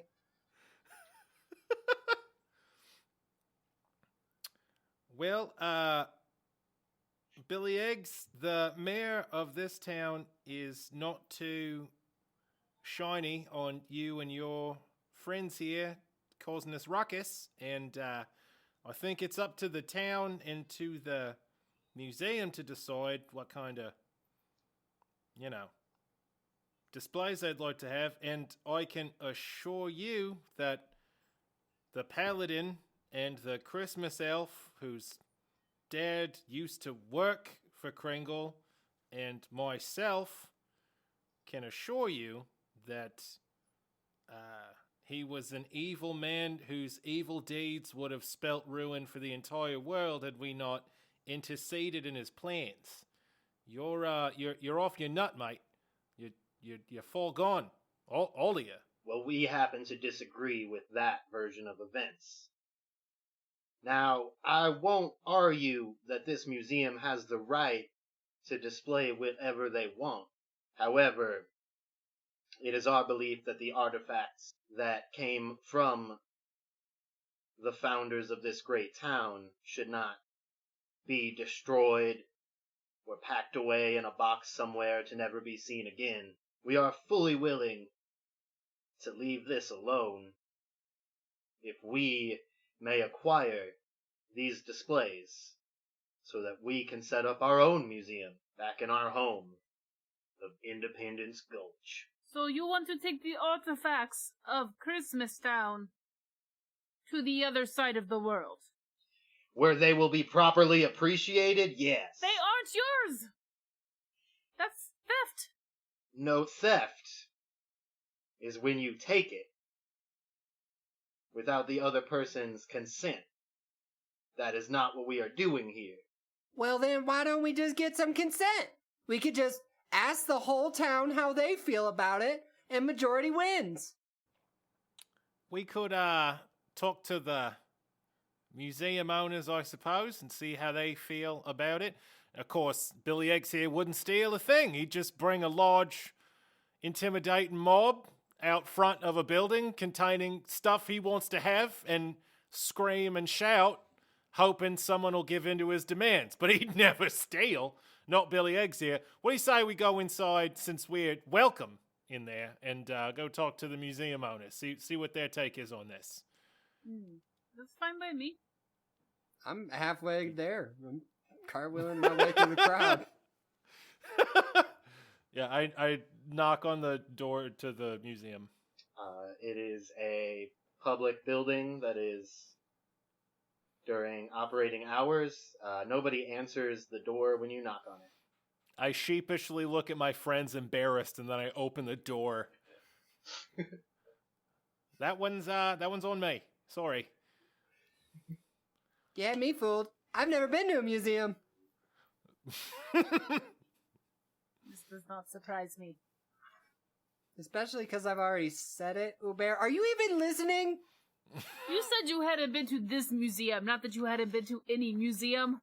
Well, Billy Eggs, the mayor of this town is not too shiny on you and your friends here causing this ruckus, and I think it's up to the town and to the museum to decide what kind of, displays they'd like to have, and I can assure you that the paladin and the Christmas elf, whose dad used to work for Kringle, and myself can assure you that he was an evil man whose evil deeds would have spelt ruin for the entire world had we not interceded in his plans. You're off your nut, mate. You're full gone, all of you. Well, we happen to disagree with that version of events. Now, I won't argue that this museum has the right to display whatever they want. However, it is our belief that the artifacts that came from the founders of this great town should not be destroyed or packed away in a box somewhere to never be seen again. We are fully willing to leave this alone if we may acquire these displays so that we can set up our own museum back in our home of Independence Gulch. So you want to take the artifacts of Christmas Town to the other side of the world? Where they will be properly appreciated, yes. They aren't yours! That's theft! No, theft is when you take it without the other person's consent. That is not what we are doing here. Well, then why don't we just get some consent? We could just ask the whole town how they feel about it, and majority wins. We could talk to the museum owners, I suppose, and see how they feel about it. Of course, Billy Eggs here wouldn't steal a thing. He'd just bring a large, intimidating mob out front of a building containing stuff he wants to have and scream and shout, hoping someone will give in to his demands. But he'd never steal. Not Billy Eggs here. What do you say we go inside, since we're welcome in there, and go talk to the museum owners, see what their take is on this? That's fine by me. I'm halfway there. I'm cartwheeling my way through the crowd. Yeah, I knock on the door to the museum. It is a public building that is during operating hours. Nobody answers the door when you knock on it. I sheepishly look at my friends embarrassed, and then I open the door. That one's on me. Sorry. Yeah, me fooled. I've never been to a museum. This does not surprise me. Especially because I've already said it, Uber. Are you even listening? You said you hadn't been to this museum, not that you hadn't been to any museum.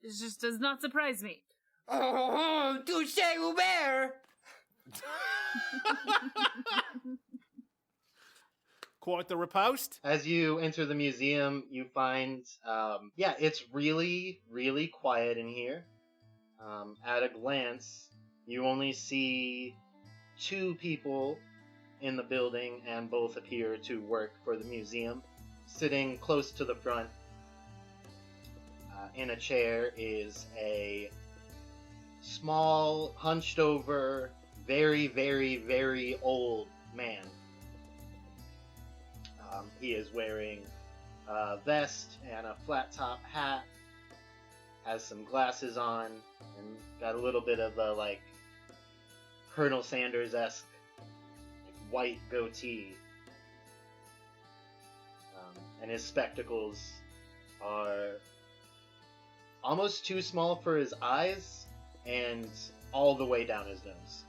It just does not surprise me. Oh, touche, Uber! Quite the riposte. As you enter the museum, you find, it's really, really quiet in here. At a glance, you only see two people in the building, and both appear to work for the museum. Sitting close to the front, in a chair, is a small, hunched over, very, very, very old man. He is wearing a vest and a flat top hat, has some glasses on, and got a little bit of a, Colonel Sanders-esque white goatee. And his spectacles are almost too small for his eyes and all the way down his nose.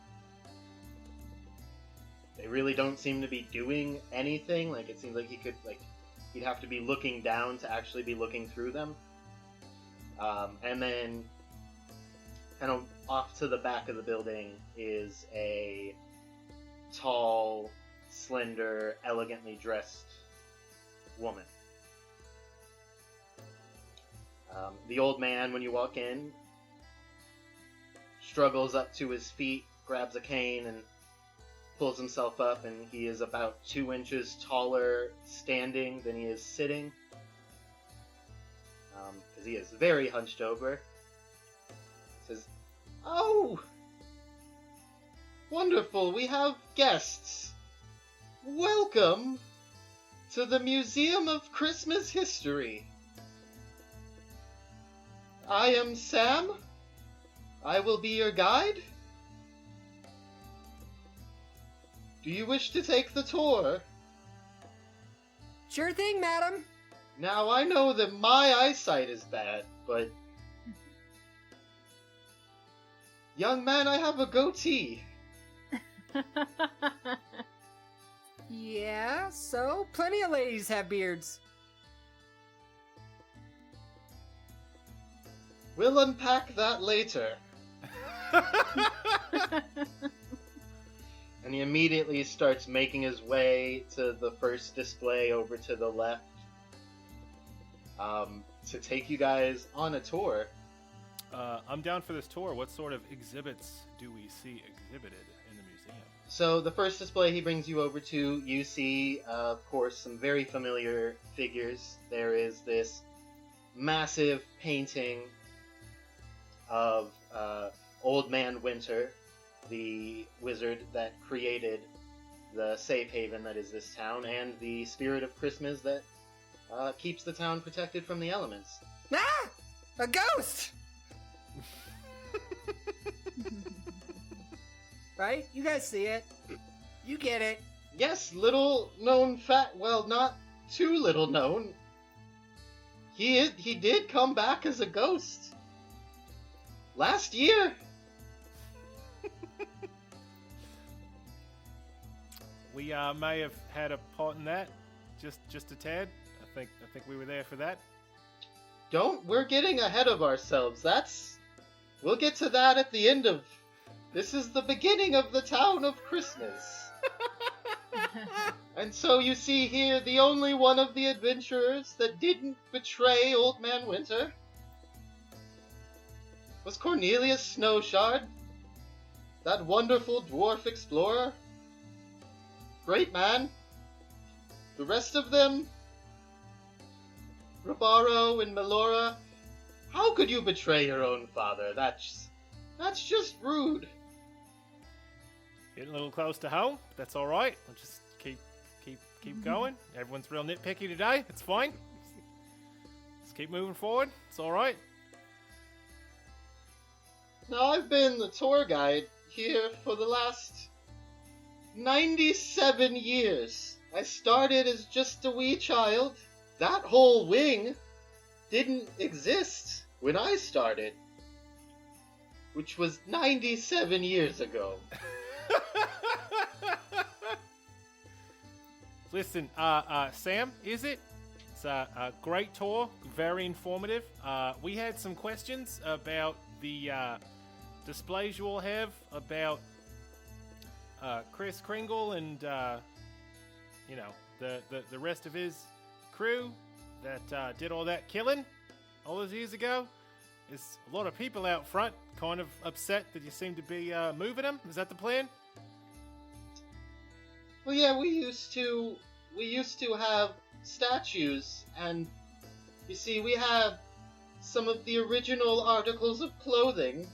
They really don't seem to be doing anything. It seems like he could, He'd have to be looking down to actually be looking through them. And then, kind of off to the back of the building is a tall, slender, elegantly dressed woman. The old man, when you walk in, struggles up to his feet, grabs a cane, and pulls himself up, and he is about 2 inches taller standing than he is sitting, because he is very hunched over. Says, "Oh, wonderful, we have guests. Welcome to the Museum of Christmas History. I am Sam. I will be your guide. Do you wish to take the tour? Sure thing, madam. Now, I know that my eyesight is bad, but... Young man, I have a goatee. Yeah, so plenty of ladies have beards. We'll unpack that later." And he immediately starts making his way to the first display over to the left, to take you guys on a tour. I'm down for this tour. What sort of exhibits do we see exhibited in the museum? So the first display he brings you over to, you see, of course, some very familiar figures. There is this massive painting of Old Man Winter, the wizard that created the safe haven that is this town, and the spirit of Christmas that keeps the town protected from the elements. Ah! A ghost! Right? You guys see it. You get it. Yes, little known fact. Well, not too little known. He did come back as a ghost last year. We may have had a part in that, just a tad. I think we were there for that. We're getting ahead of ourselves. We'll get to that at the end of. This is the beginning of the town of Christmas. And so you see here, the only one of the adventurers that didn't betray Old Man Winter was Cornelius Snowshard, that wonderful dwarf explorer. Great man. The rest of them, Rabaro and Melora, how could you betray your own father? That's just rude. Getting a little close to home. But that's all right. We'll just keep going. Everyone's real nitpicky today. It's fine. Just keep moving forward. It's all right. Now, I've been the tour guide here for the last 97 years. I started as just a wee child. That whole wing didn't exist when I started, which was 97 years ago. Listen, Sam, is it? It's a great tour, very informative. We had some questions about the displays you all have about Chris Kringle and the rest of his crew that did all that killing all those years ago. There's a lot of people out front kind of upset that you seem to be moving them. Is that the plan? Well, yeah, we used to have statues, and you see, we have some of the original articles of clothing.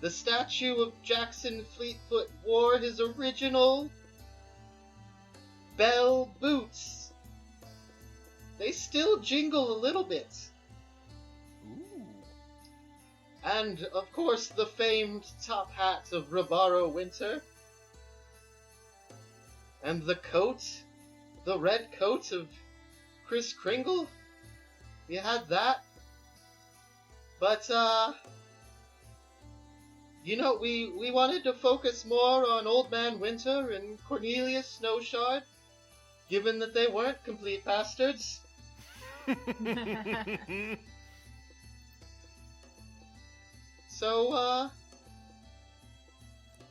The statue of Jackson Fleetfoot wore his original bell boots. They still jingle a little bit. Ooh. And, of course, the famed top hat of Rabaro Winter. And the coat, the red coat of Chris Kringle. We had that. But, we wanted to focus more on Old Man Winter and Cornelius Snowshard. given that they weren't complete bastards. So,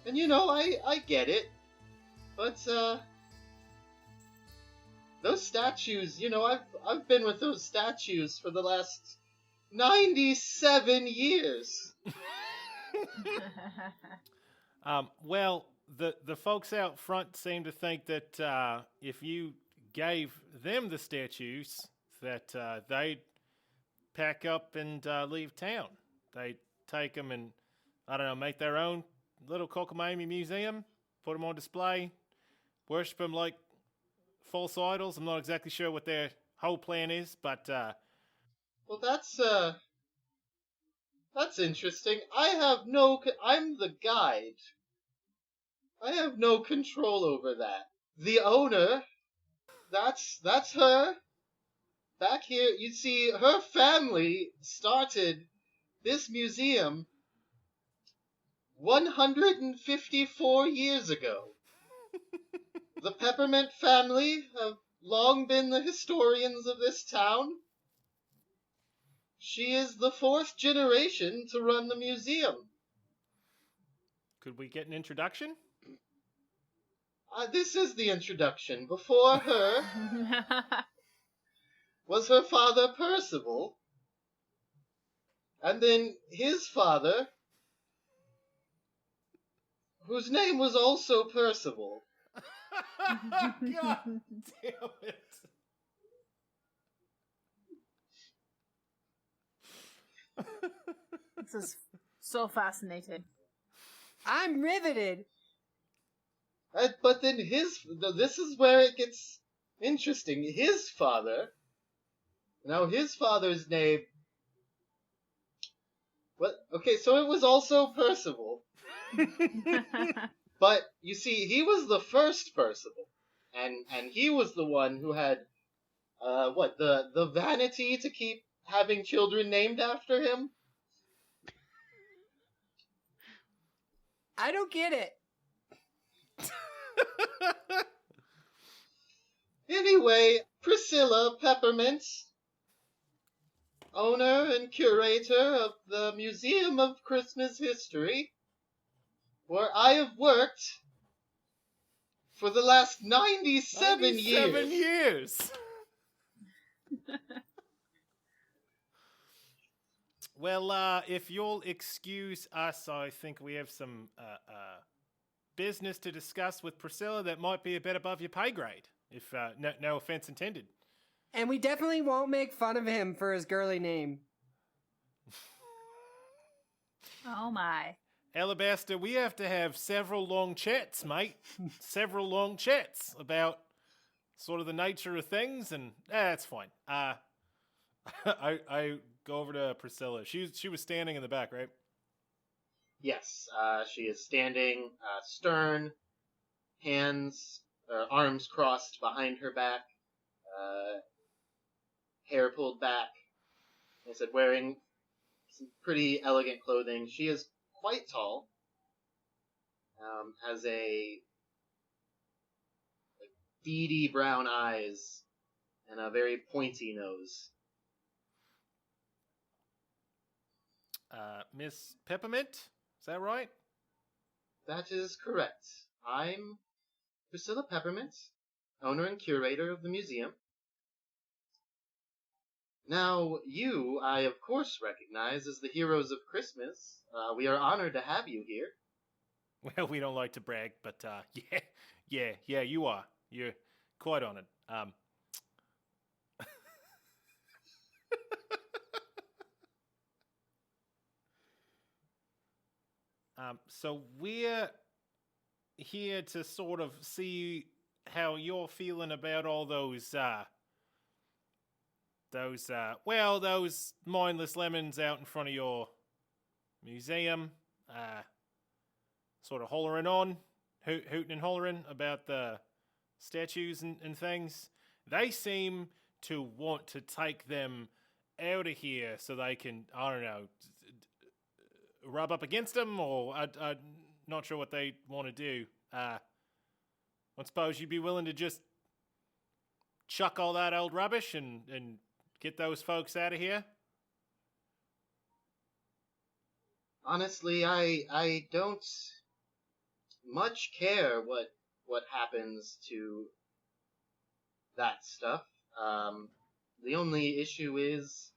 and I get it, but, those statues, I've been with those statues for the last 97 years. Well, the folks out front seem to think that if you gave them the statues, that they'd pack up and leave town. They'd take them and, I don't know, make their own little cockamamie museum, put them on display, worship them like false idols. I'm not exactly sure what their whole plan is, but... Well, that's interesting. I'm the guide. I have no control over that. The owner, that's her. Back here, you see, her family started this museum 154 years ago. The Peppermint family have long been the historians of this town. She is the 4th generation to run the museum. Could we get an introduction? This is the introduction. Before her was her father Percival, and then his father, whose name was also Percival. God damn it. This is so fascinating. I'm riveted. But then this is where it gets interesting. His father's name... What? Okay, so it was also Percival. But, you see, he was the first Percival. And he was the one who had, the vanity to keep having children named after him? I don't get it. Anyway, Priscilla Peppermint, owner and curator of the Museum of Christmas History, where I have worked for the last 97 years. 97 years! Well, if you'll excuse us, I think we have some business to discuss with Priscilla that might be a bit above your pay grade, if no offense intended. And we definitely won't make fun of him for his girly name. Oh my. Alabaster, we have to have several long chats, mate. Several long chats about sort of the nature of things, and that's fine. I go over to Priscilla. She was standing in the back, right? Yes, she is standing stern, arms crossed behind her back, hair pulled back. I said, wearing some pretty elegant clothing. She is quite tall, has beady brown eyes, and a very pointy nose. Miss Peppermint, is that right? That is correct. I'm Priscilla Peppermint, owner and curator of the museum. Now, you, I of course recognize as the heroes of Christmas. We are honored to have you here. Well, we don't like to brag, but yeah, you are. You're quite honored. So we're here to sort of see how you're feeling about all those mindless lemons out in front of your museum, sort of hollering on, hooting and hollering about the statues and things. They seem to want to take them out of here so they can, I don't know, rub up against them, or I'm not sure what they want to do. I suppose you'd be willing to just chuck all that old rubbish and get those folks out of here? Honestly, I don't much care what happens to that stuff. The only issue is,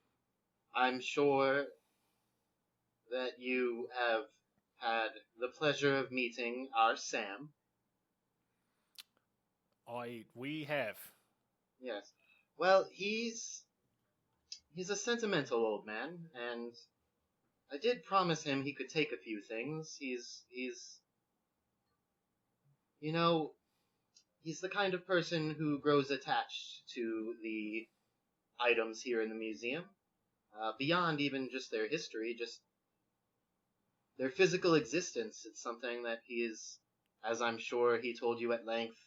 I'm sure that you have had the pleasure of meeting our Sam. We have. Yes. Well, he's a sentimental old man, and I did promise him he could take a few things. He's you know, he's the kind of person who grows attached to the items here in the museum, beyond even just their history, just their physical existence. It's something that he is, as I'm sure he told you at length,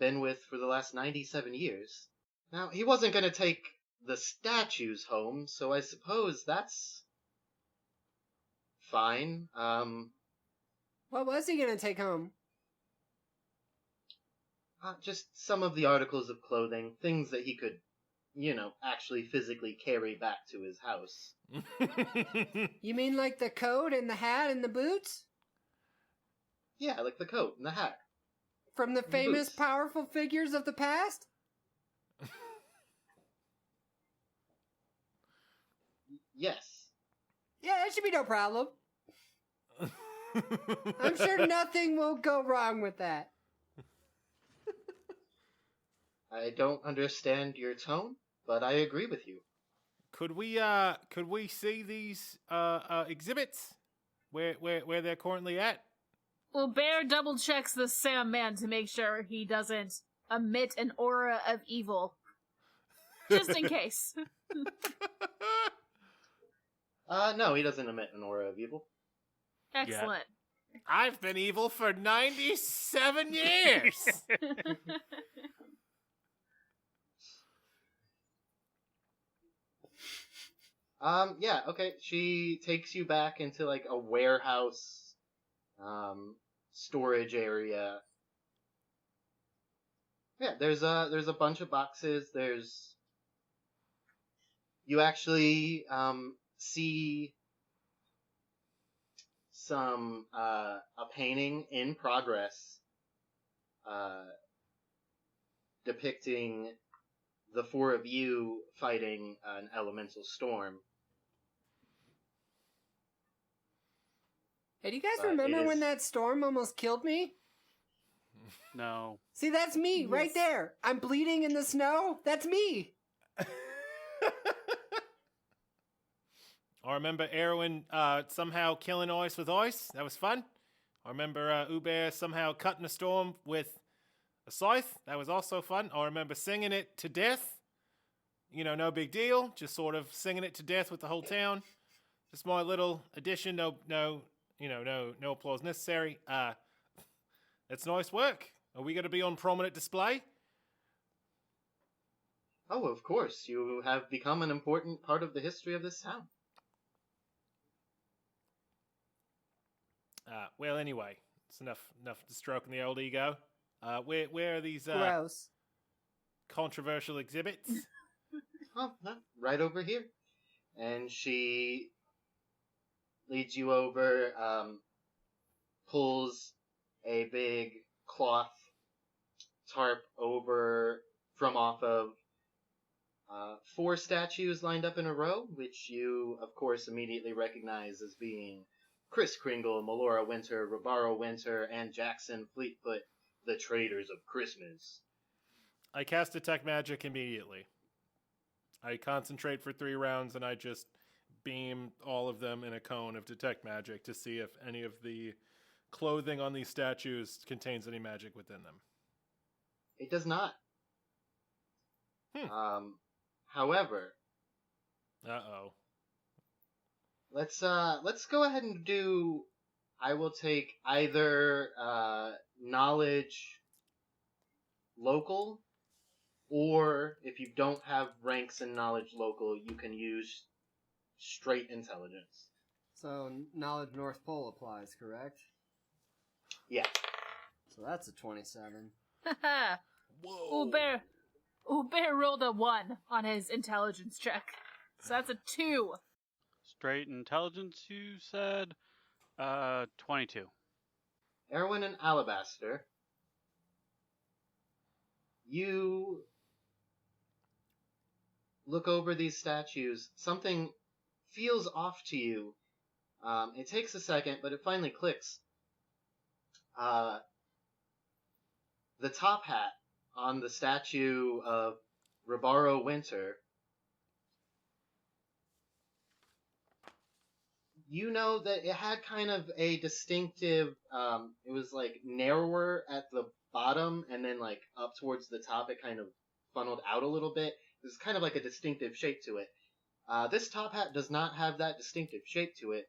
been with for the last 97 years. Now, he wasn't going to take the statues home, so I suppose that's fine. What was he gonna take home? Just some of the articles of clothing, things that he could, actually physically carry back to his house. You mean like the coat and the hat and the boots? Yeah, like the coat and the hat. From the the famous, boots. powerful figures of the past? Yes. Yeah, that should be no problem. I'm sure nothing will go wrong with that. I don't understand your tone, but I agree with you. Could we see these exhibits where they're currently at? Well, Bear double checks the Sam man to make sure he doesn't emit an aura of evil. Just in case. No, he doesn't emit an aura of evil. Excellent. I've been evil for 97 years. Yeah, okay. She takes you back into like a warehouse, storage area. Yeah, there's a bunch of boxes. You actually, see some, a painting in progress, depicting the four of you fighting an elemental storm. Hey, do you guys But remember it when is- that storm almost killed me? No. See, that's me right Yes. there. I'm bleeding in the snow. That's me. I remember Erwin somehow killing ice with ice. That was fun. I remember Uber somehow cutting a storm with a scythe. That was also fun. I remember singing it to death. No big deal. Just sort of singing it to death with the whole town. Just my little addition. No applause necessary. That's nice work. Are we going to be on prominent display? Oh, of course. You have become an important part of the history of this town. Well, anyway, it's enough stroking the old ego. Where are these Gross. controversial exhibits? Oh, no, right over here. And she leads you over, pulls a big cloth tarp from off of 4 statues lined up in a row, which you, of course, immediately recognize as being Kris Kringle, Melora Winter, Rabaro Winter, and Jackson Fleetfoot, the Traders of Christmas. I cast Detect Magic immediately. I concentrate for 3 rounds, and I just beam all of them in a cone of Detect Magic to see if any of the clothing on these statues contains any magic within them. It does not. However, Uh-oh. let's go ahead and do. I will take either knowledge local, or if you don't have ranks in knowledge local, you can use straight intelligence. So, knowledge North Pole applies, correct? Yeah. So that's a 27. Whoa. Well, Bear rolled a 1 on his intelligence check. So that's a 2. Straight intelligence, you said? 22. Erwin and Alabaster, you look over these statues. Something feels off to you. It takes a second, but it finally clicks. The top hat on the statue of Ribaro Winter, you know that it had kind of a distinctive, it was like narrower at the bottom and then like up towards the top it kind of funneled out a little bit. There's kind of like a distinctive shape to it. This top hat does not have that distinctive shape to it.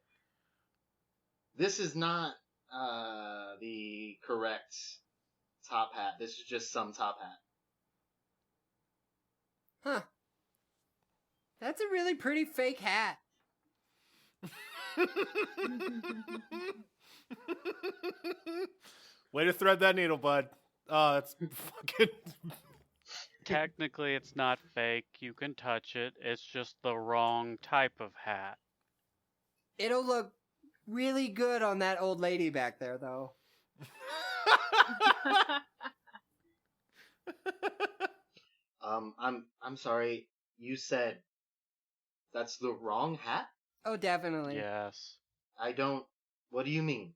This is not the correct top hat. This is just some top hat. Huh. That's a really pretty fake hat. Way to thread that needle, bud. Oh, that's fucking. Technically, it's not fake. You can touch it. It's just the wrong type of hat. It'll look really good on that old lady back there, though. I'm sorry. You said that's the wrong hat? Oh, definitely. Yes. I don't. What do you mean?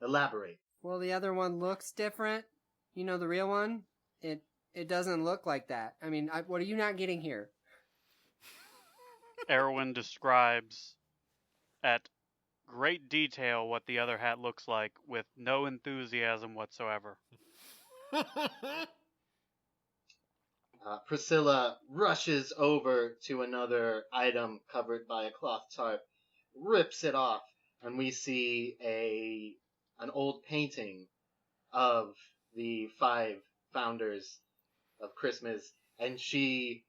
Elaborate. Well, the other one looks different. You know, the real one? It doesn't look like that. I mean, what are you not getting here? Erwin describes at great detail what the other hat looks like with no enthusiasm whatsoever. Priscilla rushes over to another item covered by a cloth tarp, rips it off, and we see an old painting of the 5 founders of Christmas, and she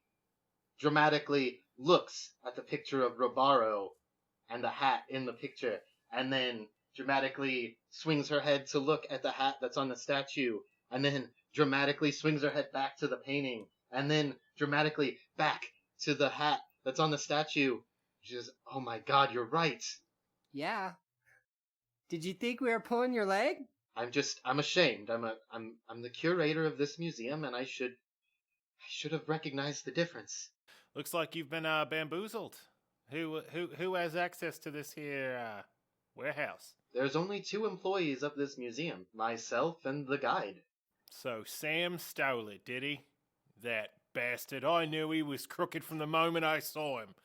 dramatically looks at the picture of Robaro and the hat in the picture, and then dramatically swings her head to look at the hat that's on the statue, and then dramatically swings her head back to the painting, and then dramatically back to the hat that's on the statue. She's, oh my god, you're right. Yeah. Did you think we were pulling your leg? I'm ashamed. I'm the curator of this museum, and I should have recognized the difference. Looks like you've been bamboozled. Who has access to this here warehouse? There's only 2 employees of this museum, myself and the guide. So Sam stole it, did he? That bastard. I knew he was crooked from the moment I saw him.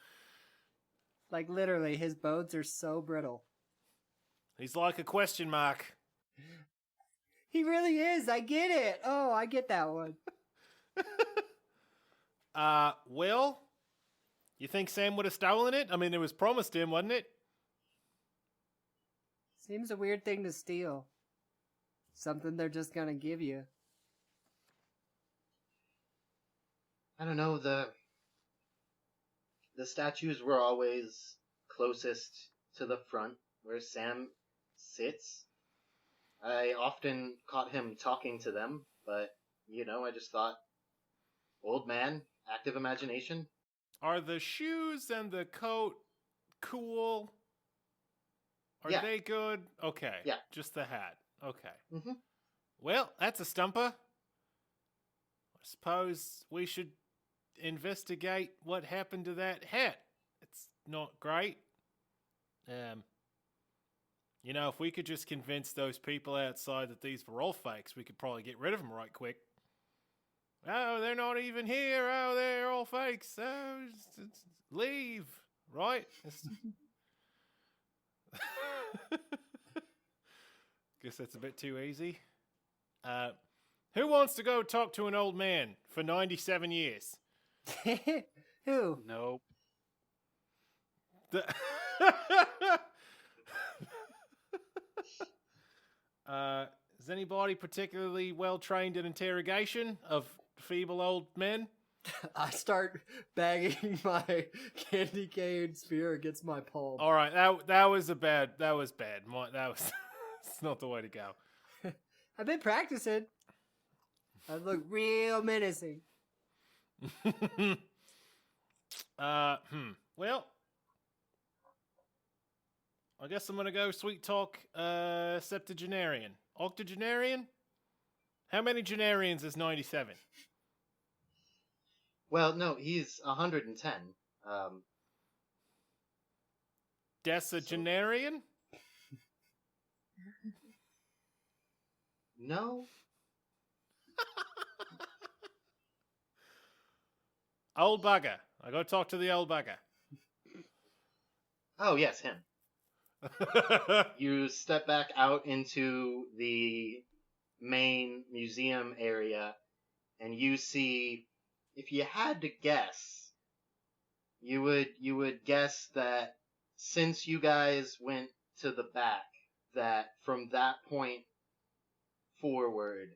Like, literally, his bones are so brittle. He's like a question mark. He really is. I get it. Oh, I get that one. Will? You think Sam would have stolen it? I mean, it was promised him, wasn't it? Seems a weird thing to steal. Something they're just gonna give you. I don't know, the statues were always closest to the front, where Sam sits. I often caught him talking to them, but, I just thought, old man, active imagination. Are the shoes and the coat cool? Are Yeah. they good? Okay. Yeah. Just the hat. Okay. Mm-hmm. Well, that's a stumper. I suppose we should investigate what happened to that hat. It's not great. If we could just convince those people outside that these were all fakes, we could probably get rid of them right quick. Oh, they're not even here. Oh, they're all fakes. Oh, leave, right? Guess that's a bit too easy. Who wants to go talk to an old man for 97 years? Who? Nope. Is anybody particularly well trained in interrogation of feeble old men? I start banging my candy cane spear against my palm. All right, that was bad. It's not the way to go. I've been practicing. I look real menacing. Well, I guess I'm gonna go sweet talk septuagenarian. Octogenarian? How many genarians is 97? Well, no, he's 110. Um, Decigenarian? no? Old bugger. I gotta talk to the old bugger. Oh, yes, him. You step back out into the main museum area, and you see, if you had to guess, you would guess that since you guys went to the back, that from that point forward,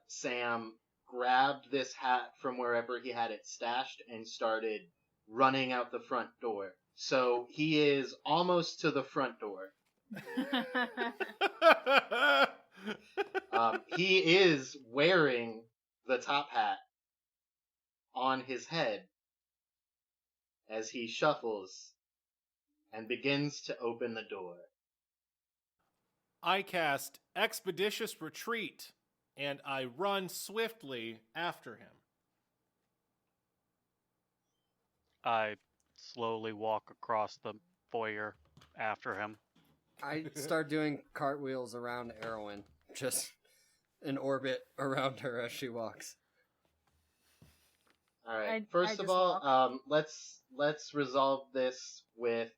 Sam grabbed this hat from wherever he had it stashed and started running out the front door. So he is almost to the front door. He is wearing the top hat on his head as he shuffles and begins to open the door. I cast Expeditious Retreat, and I run swiftly after him. I slowly walk across the foyer after him. I start doing cartwheels around Erwin, just in orbit around her as she walks. All right. I First of just all, let's resolve this with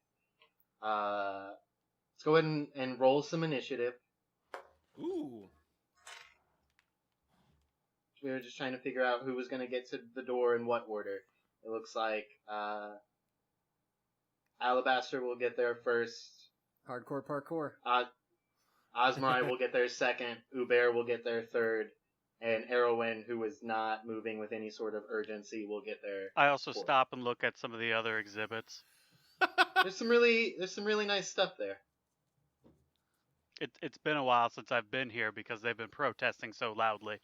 let's go ahead and roll some initiative. Ooh. We were just trying to figure out who was going to get to the door in what order. It looks like Alabaster will get there first. Hardcore parkour. Osmarai will get there second. Uber will get there third. And Erwin, who is not moving with any sort of urgency, will get there. I also fourth. stop and look at some of the other exhibits. There's some really nice stuff there. It's been a while since I've been here because they've been protesting so loudly.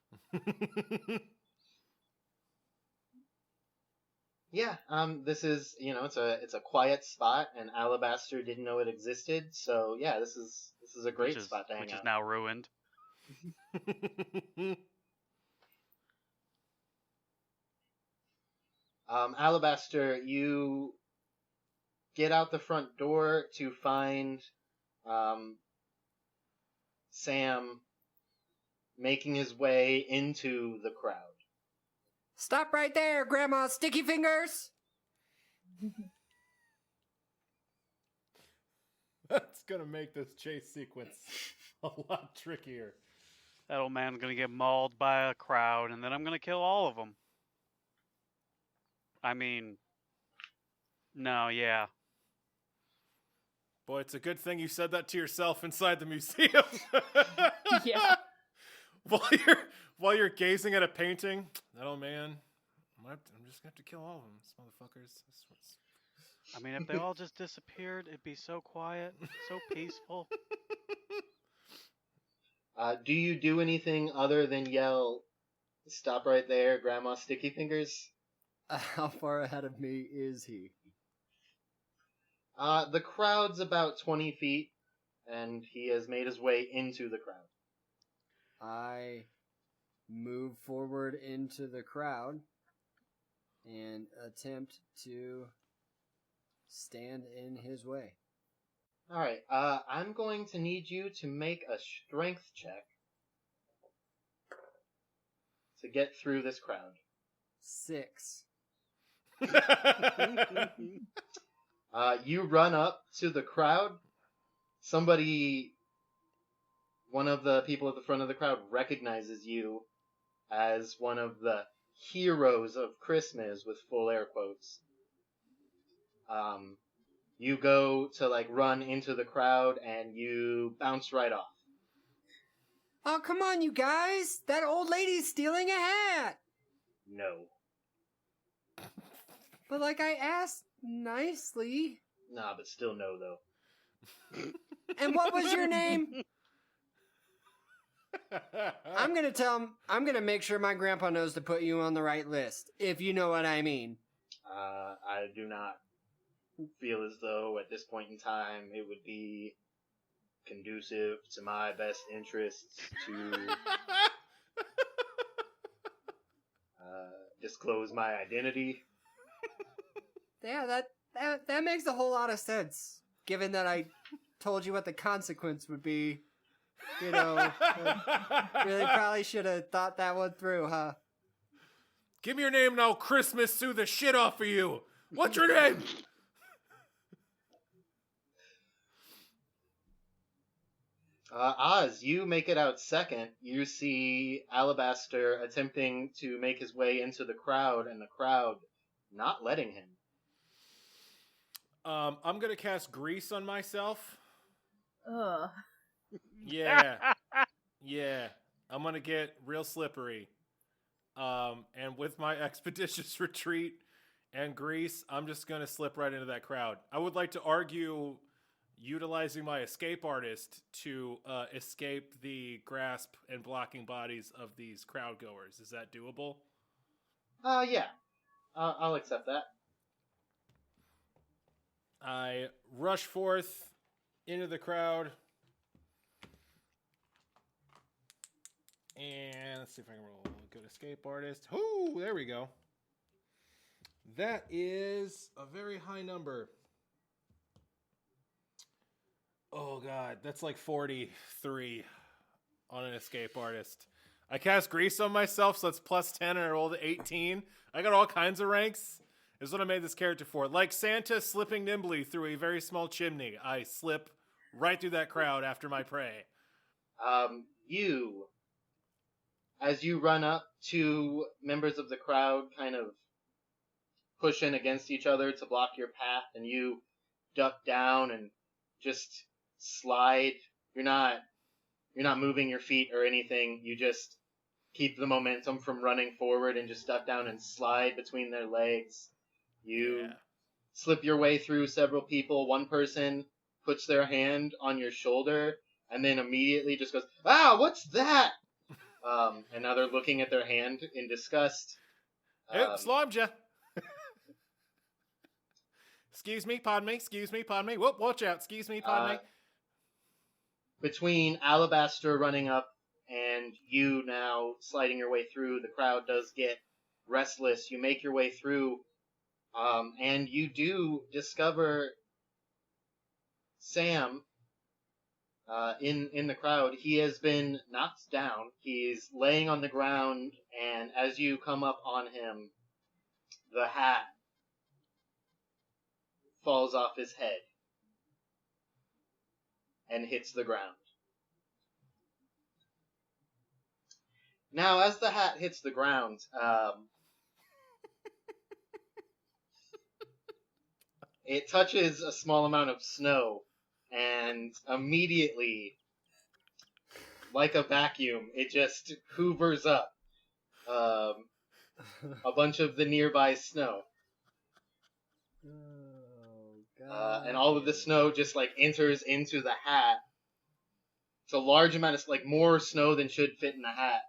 Yeah, this is, it's a quiet spot, and Alabaster didn't know it existed, so yeah, this is a great spot to hang which out. is now ruined. Alabaster, you get out the front door to find Sam making his way into the crowd. Stop right there, Grandma Sticky Fingers! That's gonna make this chase sequence a lot trickier. That old man's gonna get mauled by a crowd, and then I'm gonna kill all of them. I mean, no, yeah. Boy, it's a good thing you said that to yourself inside the museum. Yeah. While you're gazing at a painting, that old man, I'm just gonna have to kill all of them, these motherfuckers. I mean, if they all just disappeared, it'd be so quiet, so peaceful. Do you do anything other than yell, "Stop right there, Grandma Sticky Fingers"? How far ahead of me is he? The crowd's about 20 feet, and he has made his way into the crowd. I move forward into the crowd and attempt to stand in his way. Alright, I'm going to need you to make a strength check to get through this crowd. 6. You run up to the crowd. One of the people at the front of the crowd recognizes you as one of the heroes of Christmas, with full air quotes. You go to run into the crowd and you bounce right off. Oh, come on, you guys! That old lady's stealing a hat! No. But I asked nicely. Nah, but still no, though. And what was your name? I'm gonna make sure my grandpa knows to put you on the right list, if you know what I mean. I do not feel as though at this point in time it would be conducive to my best interests to disclose my identity. Yeah, that makes a whole lot of sense, given that I told you what the consequence would be. You know, really probably should have thought that one through, huh? Give me your name and I'll Christmas sue the shit off of you. What's your name? Oz, you make it out second. You see Alabaster attempting to make his way into the crowd, and the crowd not letting him. I'm gonna cast grease on myself. Ugh. Yeah. Yeah. I'm gonna get real slippery. And with my expeditious retreat and grease, I'm just gonna slip right into that crowd. I would like to argue utilizing my escape artist to escape the grasp and blocking bodies of these crowd goers. Is that doable? Yeah. I'll accept that. I rush forth into the crowd. And let's see if I can roll a good escape artist. Ooh, there we go. That is a very high number. Oh, God. That's like 43 on an escape artist. I cast grease on myself, so that's plus 10, and I rolled 18. I got all kinds of ranks. Is what I made this character for. Like Santa slipping nimbly through a very small chimney, I slip right through that crowd after my prey. As you run up, two members of the crowd kind of push in against each other to block your path, and you duck down and just slide. You're not moving your feet or anything. You just keep the momentum from running forward and just duck down and slide between their legs. You slip your way through several people. One person puts their hand on your shoulder and then immediately just goes, "Ah, what's that?" And now they're looking at their hand in disgust. Slimed ya. Excuse me, pardon me. Whoop, watch out. Excuse me, pardon me. Between Alabaster running up and you now sliding your way through, the crowd does get restless. You make your way through, and you do discover Sam in the crowd. He has been knocked down. He's laying on the ground, and as you come up on him, the hat falls off his head and hits the ground. Now, as the hat hits the ground, it touches a small amount of snow, and immediately, like a vacuum, it just hoovers up a bunch of the nearby snow. Oh, God. And all of the snow just, enters into the hat. It's a large amount of, more snow than should fit in the hat.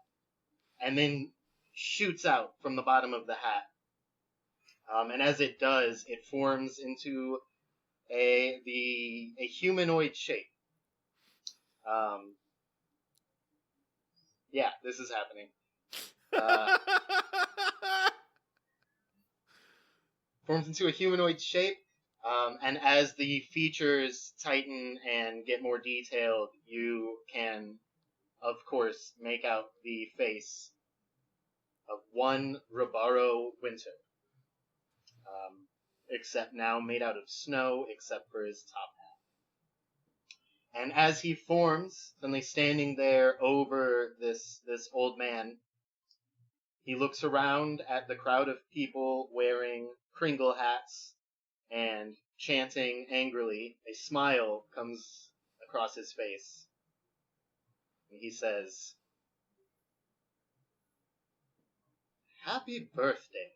And then shoots out from the bottom of the hat. And as it does, it forms into a humanoid shape. Yeah, this is happening. Forms into a humanoid shape, and as the features tighten and get more detailed, you can, of course, make out the face of one Rabaro Winter. Except now made out of snow, except for his top hat. And as he forms, suddenly standing there over this old man, he looks around at the crowd of people wearing Kringle hats and chanting angrily. A smile comes across his face. And he says, "Happy birthday."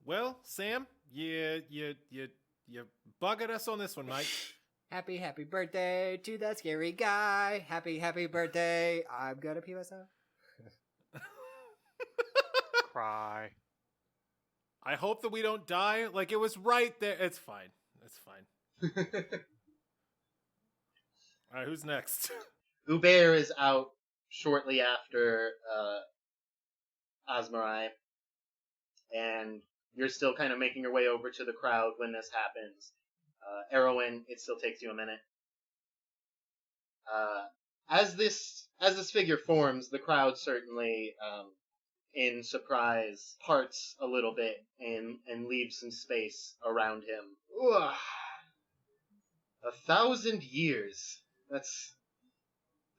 Well, Sam, you buggered us on this one, mate. Happy, happy birthday to that scary guy. Happy, happy birthday. I'm gonna pee myself. Cry. I hope that we don't die. Like, it was right there. It's fine. It's fine. All right, who's next? Uber is out shortly after Asmarai, and you're still kind of making your way over to the crowd when this happens. Erwin, it still takes you a minute. As this figure forms, the crowd certainly, in surprise, parts a little bit and leaves some space around him. Ugh. 1,000 years. That's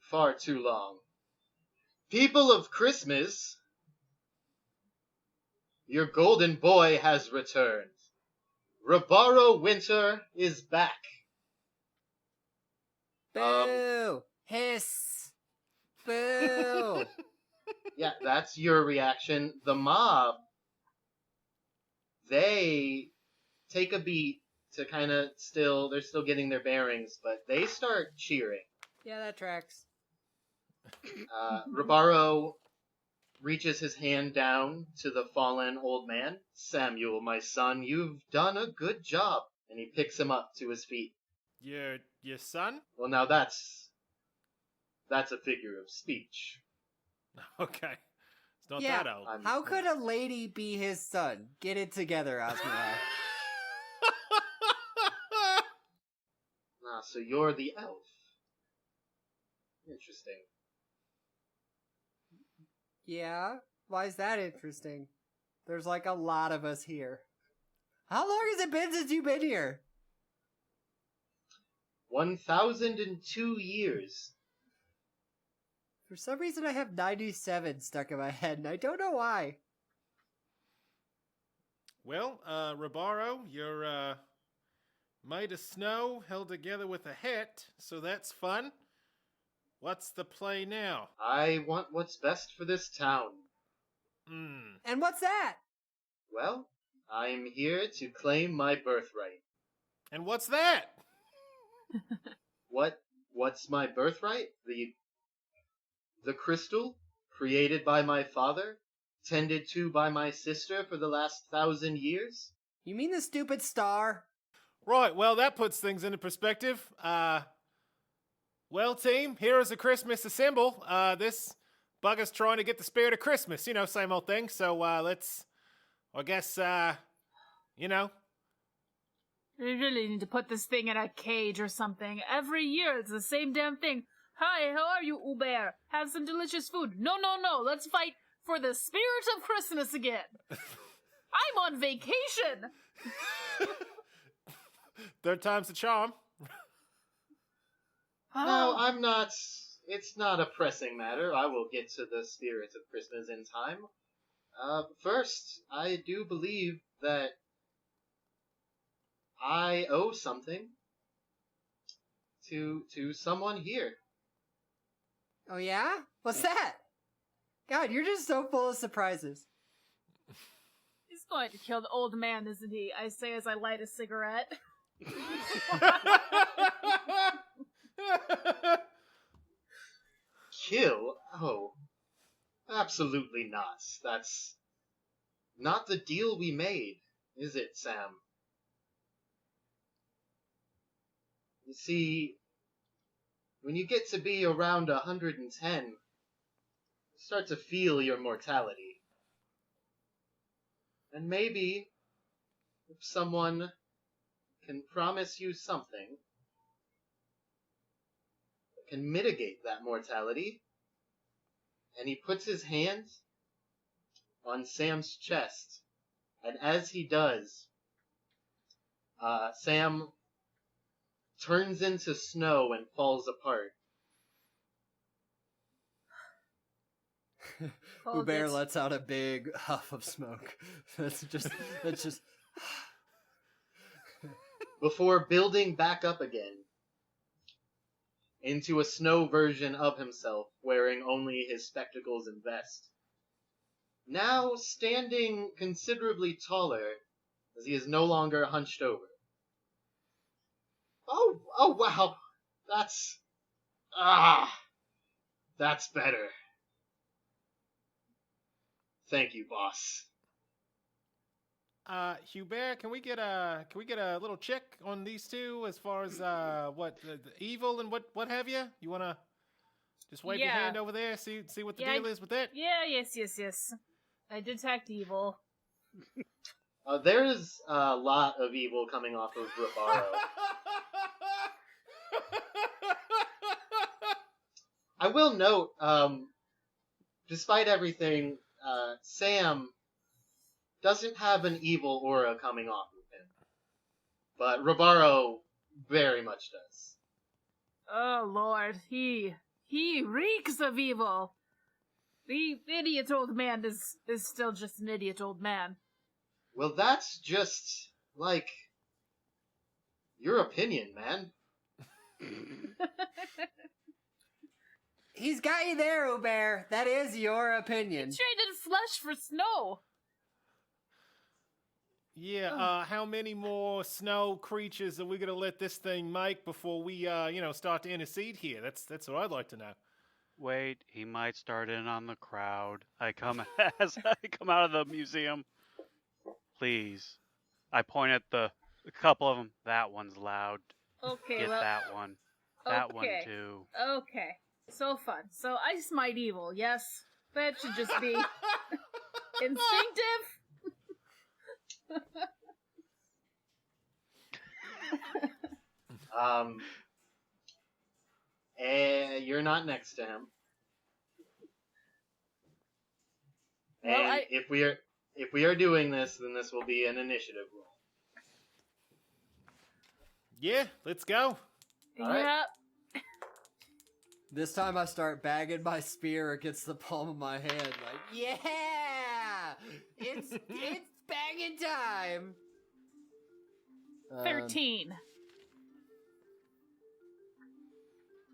far too long. People of Christmas, your golden boy has returned. Rabaro Winter is back. Boo! Hiss! Boo! Yeah, that's your reaction. The mob, they take a beat to kind of they're still getting their bearings, but they start cheering. Yeah, that tracks. Rabaro reaches his hand down to the fallen old man. Samuel, my son, you've done a good job. And he picks him up to his feet. Your son? Well, now that's a figure of speech. Okay. It's not Yeah. that old. How could a lady be his son? Get it together, Asmara. Ah, so you're the elf. Interesting. Yeah? Why is that interesting? There's like a lot of us here. How long has it been since you've been here? 1,002 years. For some reason I have 97 stuck in my head, and I don't know why. Well, Rabaro, you're made of snow held together with a hat, so that's fun. What's the play now? I want what's best for this town. And what's that? Well, I'm here to claim my birthright. And what's that? What's my birthright? The crystal, created by my father, tended to by my sister for the last 1,000 years? You mean the stupid star? Right, well, that puts things into perspective. Well, team, here is a Christmas assemble. This bugger's trying to get the spirit of Christmas. You know, same old thing. So, let's, I guess, you know. We really need to put this thing in a cage or something. Every year it's the same damn thing. Hi, how are you, Uber? Have some delicious food. No, let's fight for the spirit of Christmas again. I'm on vacation. Third time's the charm. No, I'm not. It's not a pressing matter. I will get to the spirit of Christmas in time. First, I do believe that I owe something to someone here. Oh yeah? What's that? God, you're just so full of surprises. He's going to kill the old man, isn't he? I say as I light a cigarette. Kill? Oh, absolutely not. That's not the deal we made, is it, Sam? You see, when you get to be around 110, you start to feel your mortality. And maybe, if someone can promise you something that can mitigate that mortality, and he puts his hand on Sam's chest, and as he does, Sam turns into snow and falls apart. Uber lets out a big huff of smoke. That's just Before building back up again into a snow version of himself, wearing only his spectacles and vest. Now standing considerably taller, as he is no longer hunched over. Oh, wow. That's better. Thank you, boss. Hubert, can we get a little check on these two as far as what the evil and what have you? You wanna just wave your Yeah. hand over there, see what the Yeah, deal is with that? Yeah, yes. I detect evil. There is a lot of evil coming off of Ribaro. I will note, despite everything, Sam doesn't have an evil aura coming off of him. But Ribaro very much does. Oh Lord, he reeks of evil. The idiot old man is still just an idiot old man. Well, that's just, like, your opinion, man. He's got you there, Uber. That is your opinion. He traded flesh for snow. Yeah, how many more snow creatures are we gonna let this thing make before we, start to intercede here? That's what I'd like to know. Wait, he might start in on the crowd. I come as I come out of the museum. Please. I point at a couple of them. That one's loud. Okay, Get well, that one. That one okay. too. Okay, so fun. So I smite evil. Yes, that should just be instinctive. You're not next to him. Well, And if we are doing this, then this will be an initiative roll. Yeah, let's go. All right. Yeah. This time I start bagging my spear against the palm of my hand, like, yeah! It's bagging time! 13.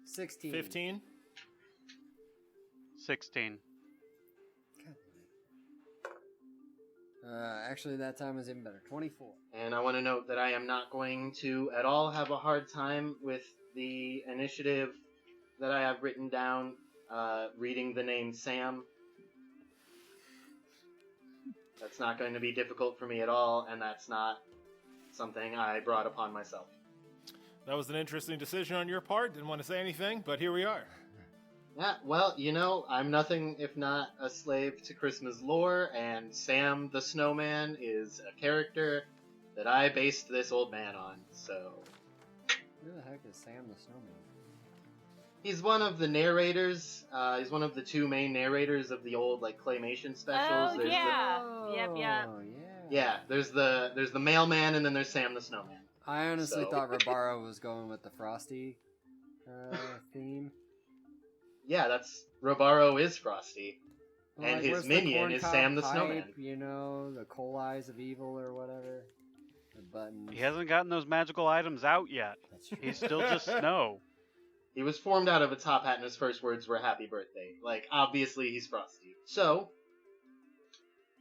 16. 15. 16. Actually, that time was even better. 24. And I want to note that I am not going to at all have a hard time with the initiative that I have written down, reading the name Sam. That's not going to be difficult for me at all, and that's not something I brought upon myself. That was an interesting decision on your part. Didn't want to say anything, but here we are. Yeah, well, I'm nothing if not a slave to Christmas lore, and Sam the Snowman is a character that I based this old man on, so... Who the heck is Sam the Snowman? He's one of the narrators. He's one of the two main narrators of the old, claymation specials. Oh, There's yeah. Oh, Yep. yeah. Yeah, there's the mailman, and then there's Sam the Snowman. I honestly So- thought Rabaro was going with the Frosty theme. Yeah, Robaro is Frosty. Well, And his where's the minion is corncob Sam the pipe, Snowman. You know, the coal eyes of evil or whatever. The buttons. He hasn't gotten those magical items out yet. That's true. He's still just snow. He was formed out of a top hat, and his first words were "Happy Birthday." Obviously, he's Frosty. So,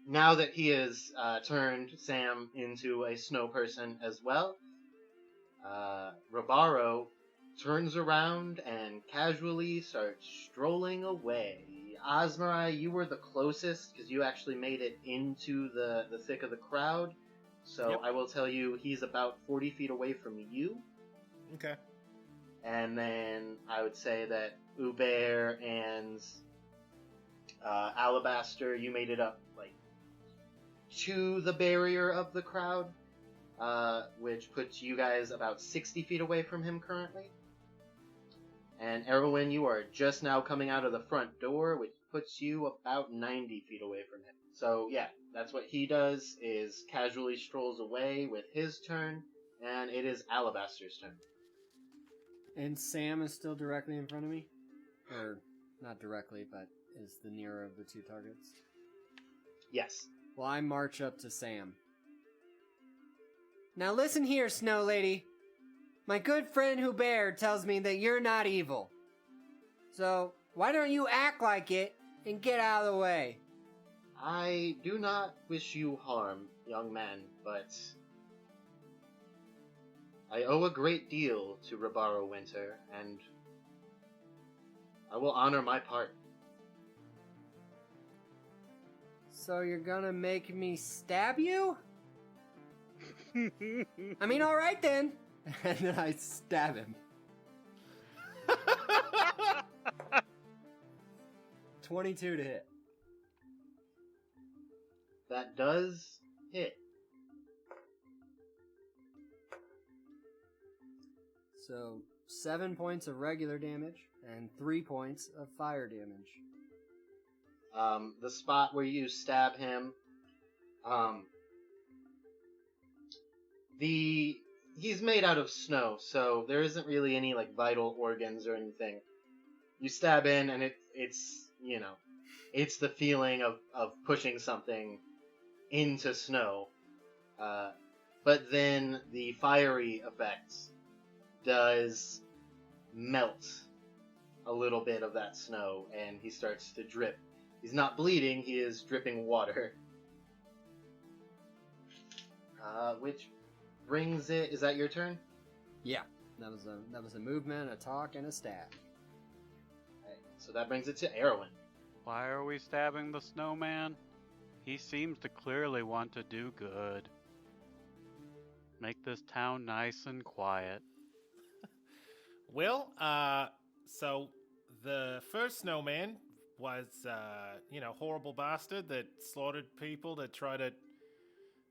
now that he has turned Sam into a snow person as well, Robaro turns around and casually starts strolling away. Osmarai, you were the closest because you actually made it into the thick of the crowd. So Yep. I will tell you, he's about 40 feet away from you. Okay. And then I would say that Uber and Alabaster, you made it up to the barrier of the crowd, which puts you guys about 60 feet away from him currently. And Erwin, you are just now coming out of the front door, which puts you about 90 feet away from him. So yeah, that's what he does, is casually strolls away with his turn, and it is Alabaster's turn. And Sam is still directly in front of me? Or, not directly, but is the nearer of the two targets? Yes. Well, I march up to Sam. Now listen here, Snow Lady. My good friend Hubert tells me that you're not evil. So, why don't you act like it and get out of the way? I do not wish you harm, young man, but I owe a great deal to Rabaro Winter, and I will honor my part. So you're gonna make me stab you? I mean, alright then. And then I stab him. 22 to hit. That does hit. So 7 points of regular damage and 3 points of fire damage. The spot where you stab him, he's made out of snow, so there isn't really any like vital organs or anything. You stab in, and it's it's the feeling of pushing something into snow. But then the fiery effects does melt a little bit of that snow, and he starts to drip. He's not bleeding, he is dripping water. Which brings it... Is that your turn? Yeah, that was a movement, a talk, and a stab. Okay, so that brings it to Erwin. Why are we stabbing the snowman? He seems to clearly want to do good. Make this town nice and quiet. Well, so the first snowman was, horrible bastard that slaughtered people to try to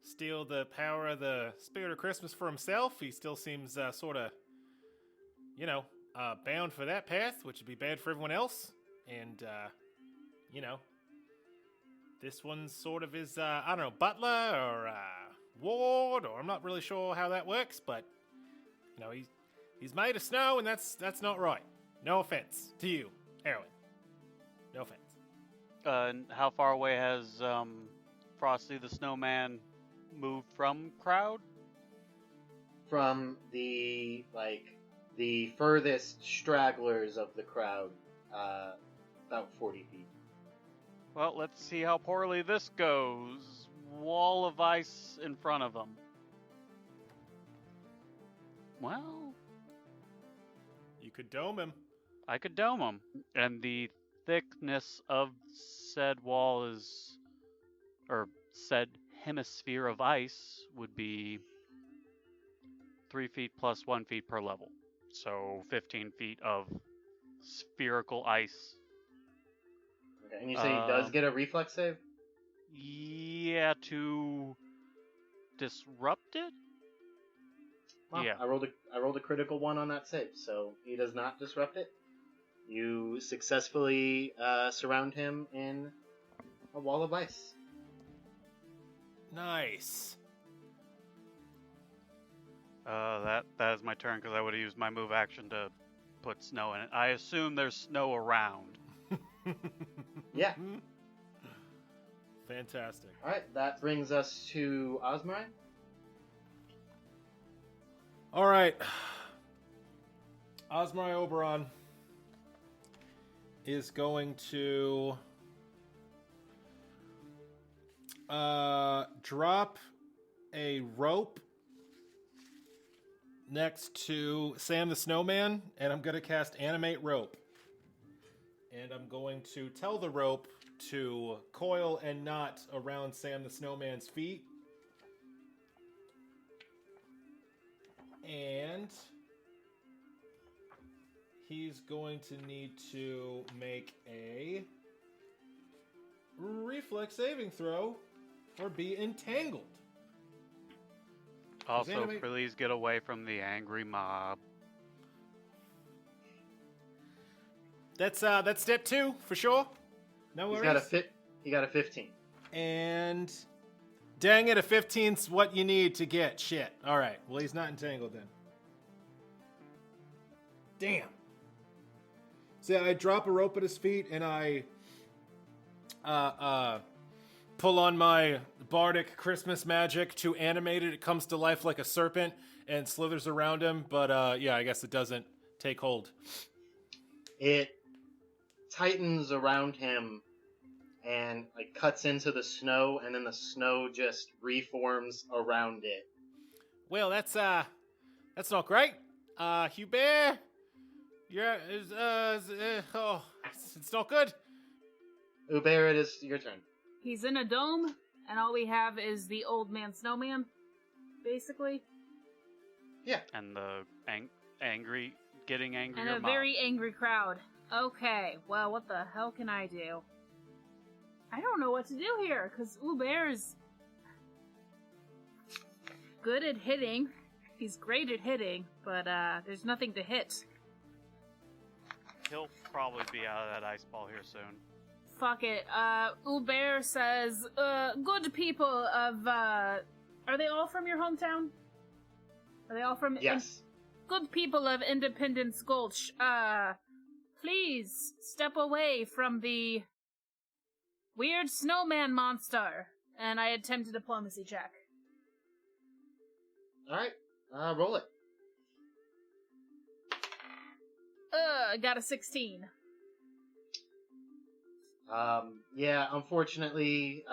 steal the power of the spirit of Christmas for himself. He still seems sort of, bound for that path, which would be bad for everyone else. And, this one sort of is, butler or ward, or I'm not really sure how that works, but, he's made of snow, and that's not right. No offense to you, Erwin. No offense. And how far away has Frosty the Snowman moved from crowd? From the furthest stragglers of the crowd, about 40 feet. Well, let's see how poorly this goes. Wall of ice in front of him. Well, You could dome him. I could dome him. And the thickness of said wall is, or said hemisphere of ice would be 3 feet plus 1 feet per level. So 15 feet of spherical ice. Okay, and you say he does get a reflex save? Yeah, to disrupt it? Wow, Yeah. I rolled a critical 1 on that save, so he does not disrupt it. You successfully surround him in a wall of ice. Nice. That is my turn because I would have used my move action to put snow in it. I assume there's snow around. Yeah. Fantastic. Alright, that brings us to Osmarai. All right. Osmarai Oberon is going to drop a rope next to Sam the Snowman, and I'm going to cast Animate Rope. And I'm going to tell the rope to coil and knot around Sam the Snowman's feet. And he's going to need to make a reflex saving throw or be entangled. Also, please get away from the angry mob. That's step 2 for sure. No worries. He got a 15. And dang it, a 15's what you need to get shit. All right. Well, he's not entangled then. Damn. So I drop a rope at his feet and I pull on my bardic Christmas magic to animate it. It comes to life like a serpent and slithers around him, but I guess it doesn't take hold. It tightens around him and cuts into the snow, and then the snow just reforms around it. Well, that's That's not great. Hubert, it's not good. Uber, it is your turn. He's in a dome, and all we have is the old man snowman, basically. Yeah. And the getting angry. And a very angry crowd. Okay, well, what the hell can I do? I don't know what to do here, because Uber's good at hitting. He's great at hitting, but there's nothing to hit. He'll probably be out of that ice ball here soon. Fuck it. Uber says, good people of, are they all from your hometown? Are they all from... Yes. Good people of Independence Gulch, please step away from the weird snowman monster. And I attempt a diplomacy check. Alright, roll it. I got a 16. Yeah, unfortunately,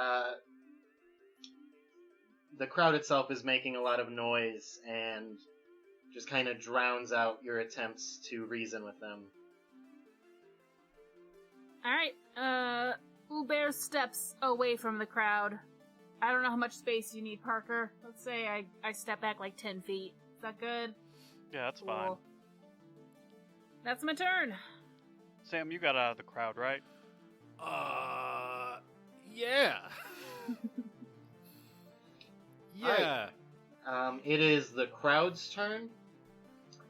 the crowd itself is making a lot of noise and just kind of drowns out your attempts to reason with them. Alright, Uber steps away from the crowd. I don't know how much space you need, Parker. Let's say I step back like 10 feet. Is that good? Yeah, that's fine. Cool. That's my turn. Sam, you got out of the crowd, right? Yeah. Yeah. It is the crowd's turn,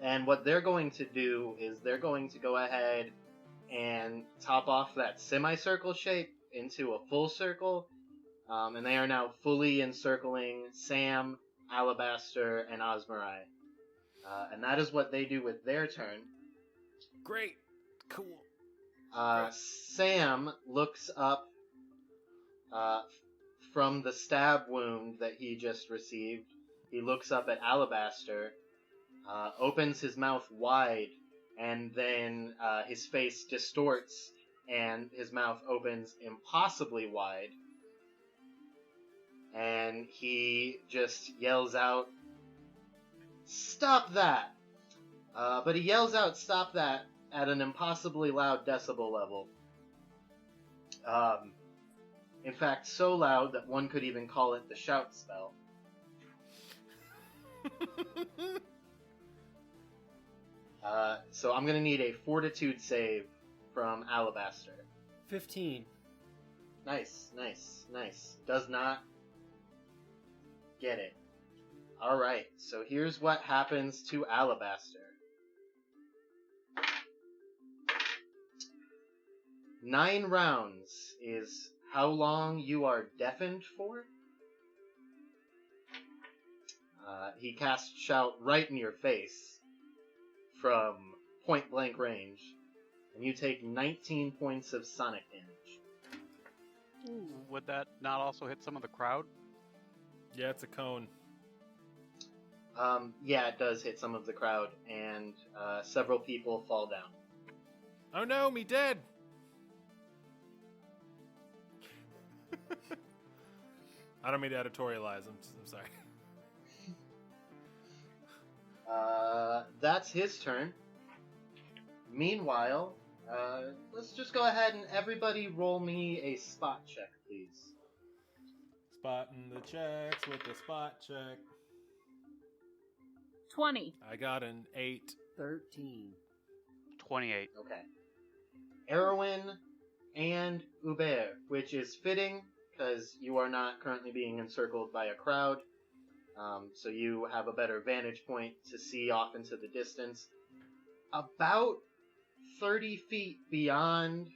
and what they're going to do is they're going to go ahead and top off that semicircle shape into a full circle, and they are now fully encircling Sam, Alabaster, and Osmarai. And that is what they do with their turn. Great. Cool. Sam looks up from the stab wound that he just received. He looks up at Alabaster, opens his mouth wide, and then his face distorts, and his mouth opens impossibly wide. And he just yells out, "Stop that!" But he yells out, "Stop that!" at an impossibly loud decibel level. In fact, so loud that one could even call it the shout spell. So I'm gonna need a fortitude save from Alabaster. 15. Nice. Does not get it. Alright, so here's what happens to Alabaster. 9 rounds is how long you are deafened for. He casts Shout right in your face from point blank range, and you take 19 points of sonic damage. Would that not also hit some of the crowd? Yeah, it's a cone. Yeah, it does hit some of the crowd, and several people fall down. Oh no, me dead. I don't mean to editorialize. I'm sorry. That's his turn. Meanwhile, let's just go ahead and everybody roll me a spot check, please. Spotting the checks with the spot check. 20. I got an 8. 13. 28. Okay. Erwin and Hubert, which is fitting because you are not currently being encircled by a crowd, so you have a better vantage point to see off into the distance. About 30 feet beyond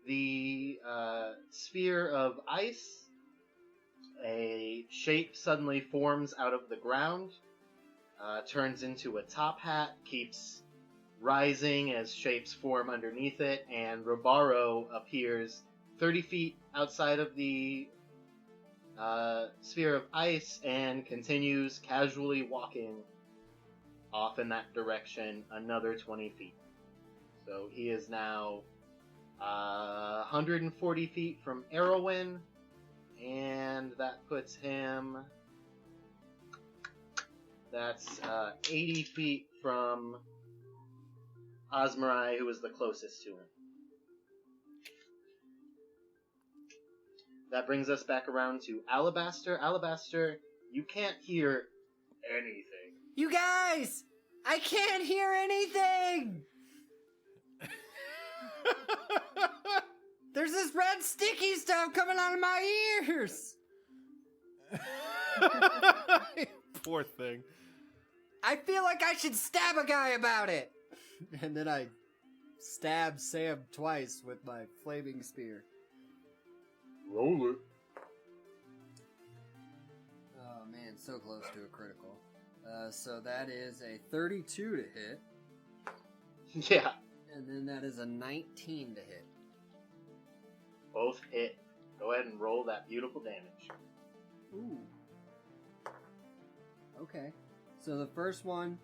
the sphere of ice, a shape suddenly forms out of the ground, turns into a top hat, keeps rising as shapes form underneath it, and Robaro appears 30 feet outside of the sphere of ice and continues casually walking off in that direction another 20 feet. So he is now 140 feet from Erwin, and that puts him That's 80 feet from Osmarai, who was the closest to him. That brings us back around to Alabaster. Alabaster, you can't hear anything. You guys! I can't hear anything! There's this red sticky stuff coming out of my ears! Poor thing. I feel like I should stab a guy about it! And then I stab Sam twice with my flaming spear. Roll it. Oh man, so close to a critical. So that is a 32 to hit, Yeah, and then that is a 19 to hit. both hit. Go ahead and roll that beautiful damage. Ooh. Okay. So the first one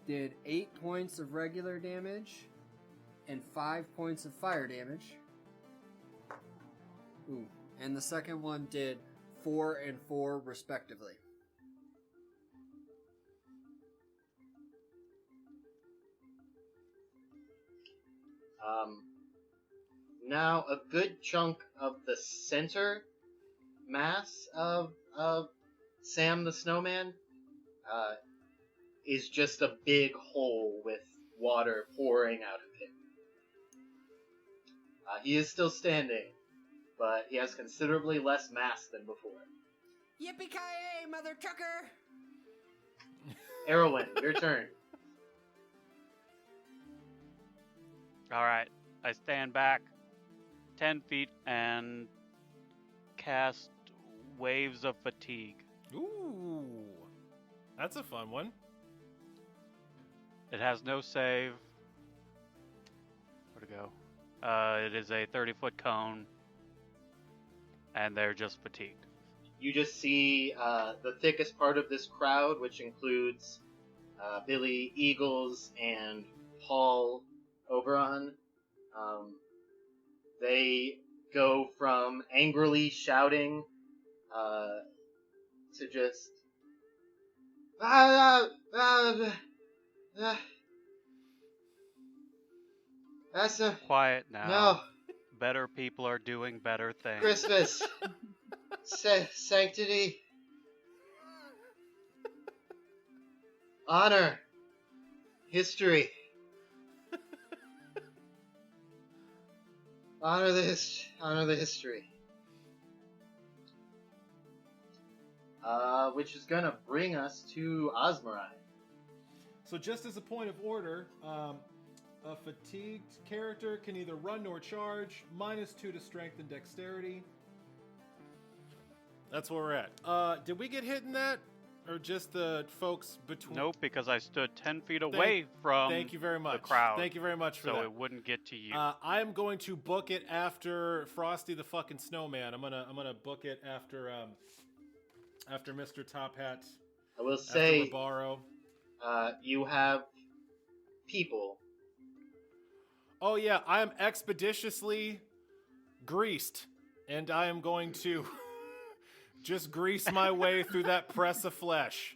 did 8 points of regular damage and 5 points of fire damage. Ooh. And the second one did 4 and 4 respectively. Now a good chunk of the center mass of Sam the Snowman is just a big hole with water pouring out of him. He is still standing, but he has considerably less mass than before. Yippee-ki-yay, mother trucker! Erwin, your turn. Alright, I stand back 10 feet and cast Waves of Fatigue. Ooh. That's a fun one. It has no save. Where'd it go? It is a 30-foot cone, and they're just fatigued. You just see the thickest part of this crowd, which includes Billy Eagles and Paul Oberon. They go from angrily shouting to just that's a Quiet now. no Better people are doing better things. Christmas sanctity honor history honor the history. Which is gonna bring us to Osmarai. So just as a point of order, a fatigued character can neither run nor charge, -2 to strength and dexterity. That's where we're at. Did we get hit in that? Or just the folks between? Nope, because I stood 10 feet away from Thank you very much. the crowd. Thank you very much for so that. it wouldn't get to you. I'm going to book it after Frosty the fucking Snowman. I'm gonna book it after Mr. Top Hat. I will After say, Rabaro. you have people. Oh yeah, I am expeditiously greased, and I am going to just grease my way through that press of flesh.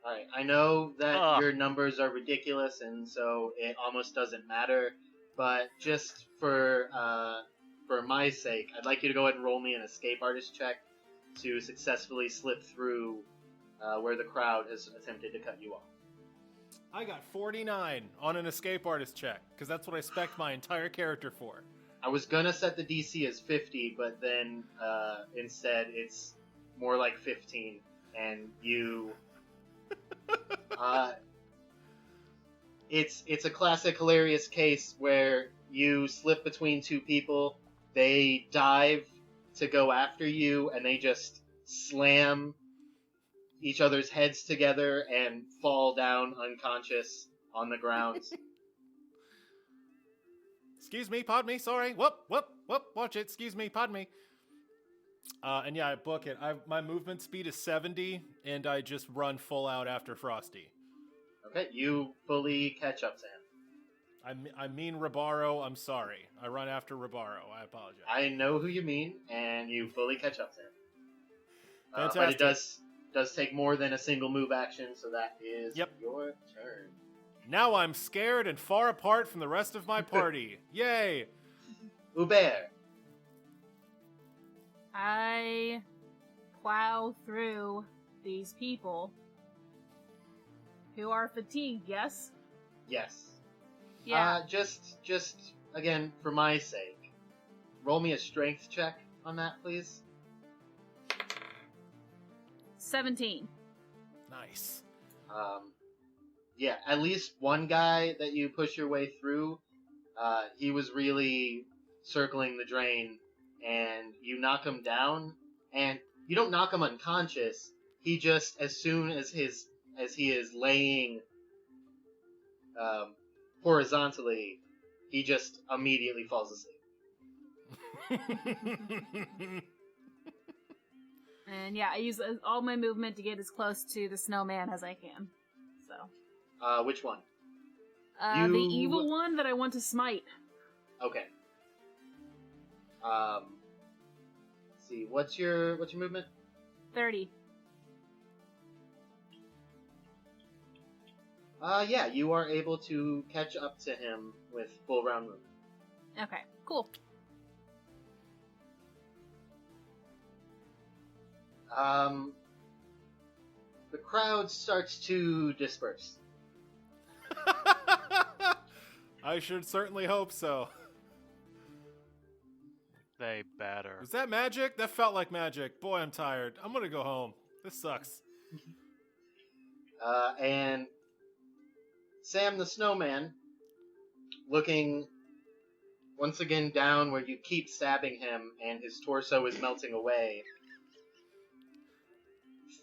Alright, I know that Ugh. your numbers are ridiculous, and so it almost doesn't matter, but just for my sake, I'd like you to go ahead and roll me an escape artist check to successfully slip through where the crowd has attempted to cut you off. I got 49 on an escape artist check, because that's what I spec my entire character for. I was gonna set the DC as 50, but then instead it's more like 15, and you... It's a classic hilarious case where you slip between two people, they dive to go after you, and they just slam each other's heads together and fall down unconscious on the ground. Excuse me, pardon me, sorry. Whoop, watch it, excuse me, pardon me. And yeah, I book it. My movement speed is 70, and I just run full out after Frosty. Okay, you fully catch up, Sam. I mean Rabaro, I'm sorry. I run after Rabaro, I apologize. I know who you mean, and you fully catch up, Sam. But Fantastic. it does take more than a single move action, so that is Yep. your turn. Now I'm scared and far apart from the rest of my party. Yay! Hubert. I plow through these people who are fatigued, yes? Yes. Yeah. Just again, for my sake, roll me a strength check on that, please. 17. Nice. Yeah, at least one guy that you push your way through, he was really circling the drain, and you knock him down, and you don't knock him unconscious. He just, as soon as he is laying horizontally, he just immediately falls asleep. And yeah, I use all my movement to get as close to the snowman as I can. So, Which one? the evil one that I want to smite. Okay. Let's see, what's your movement? 30. Yeah, you are able to catch up to him with full round movement. Okay, cool. The crowd starts to disperse. I should certainly hope so. They better. Was that magic? That felt like magic. Boy, I'm tired. I'm gonna go home. This sucks. And Sam the Snowman, looking once again down where you keep stabbing him and his torso is melting away,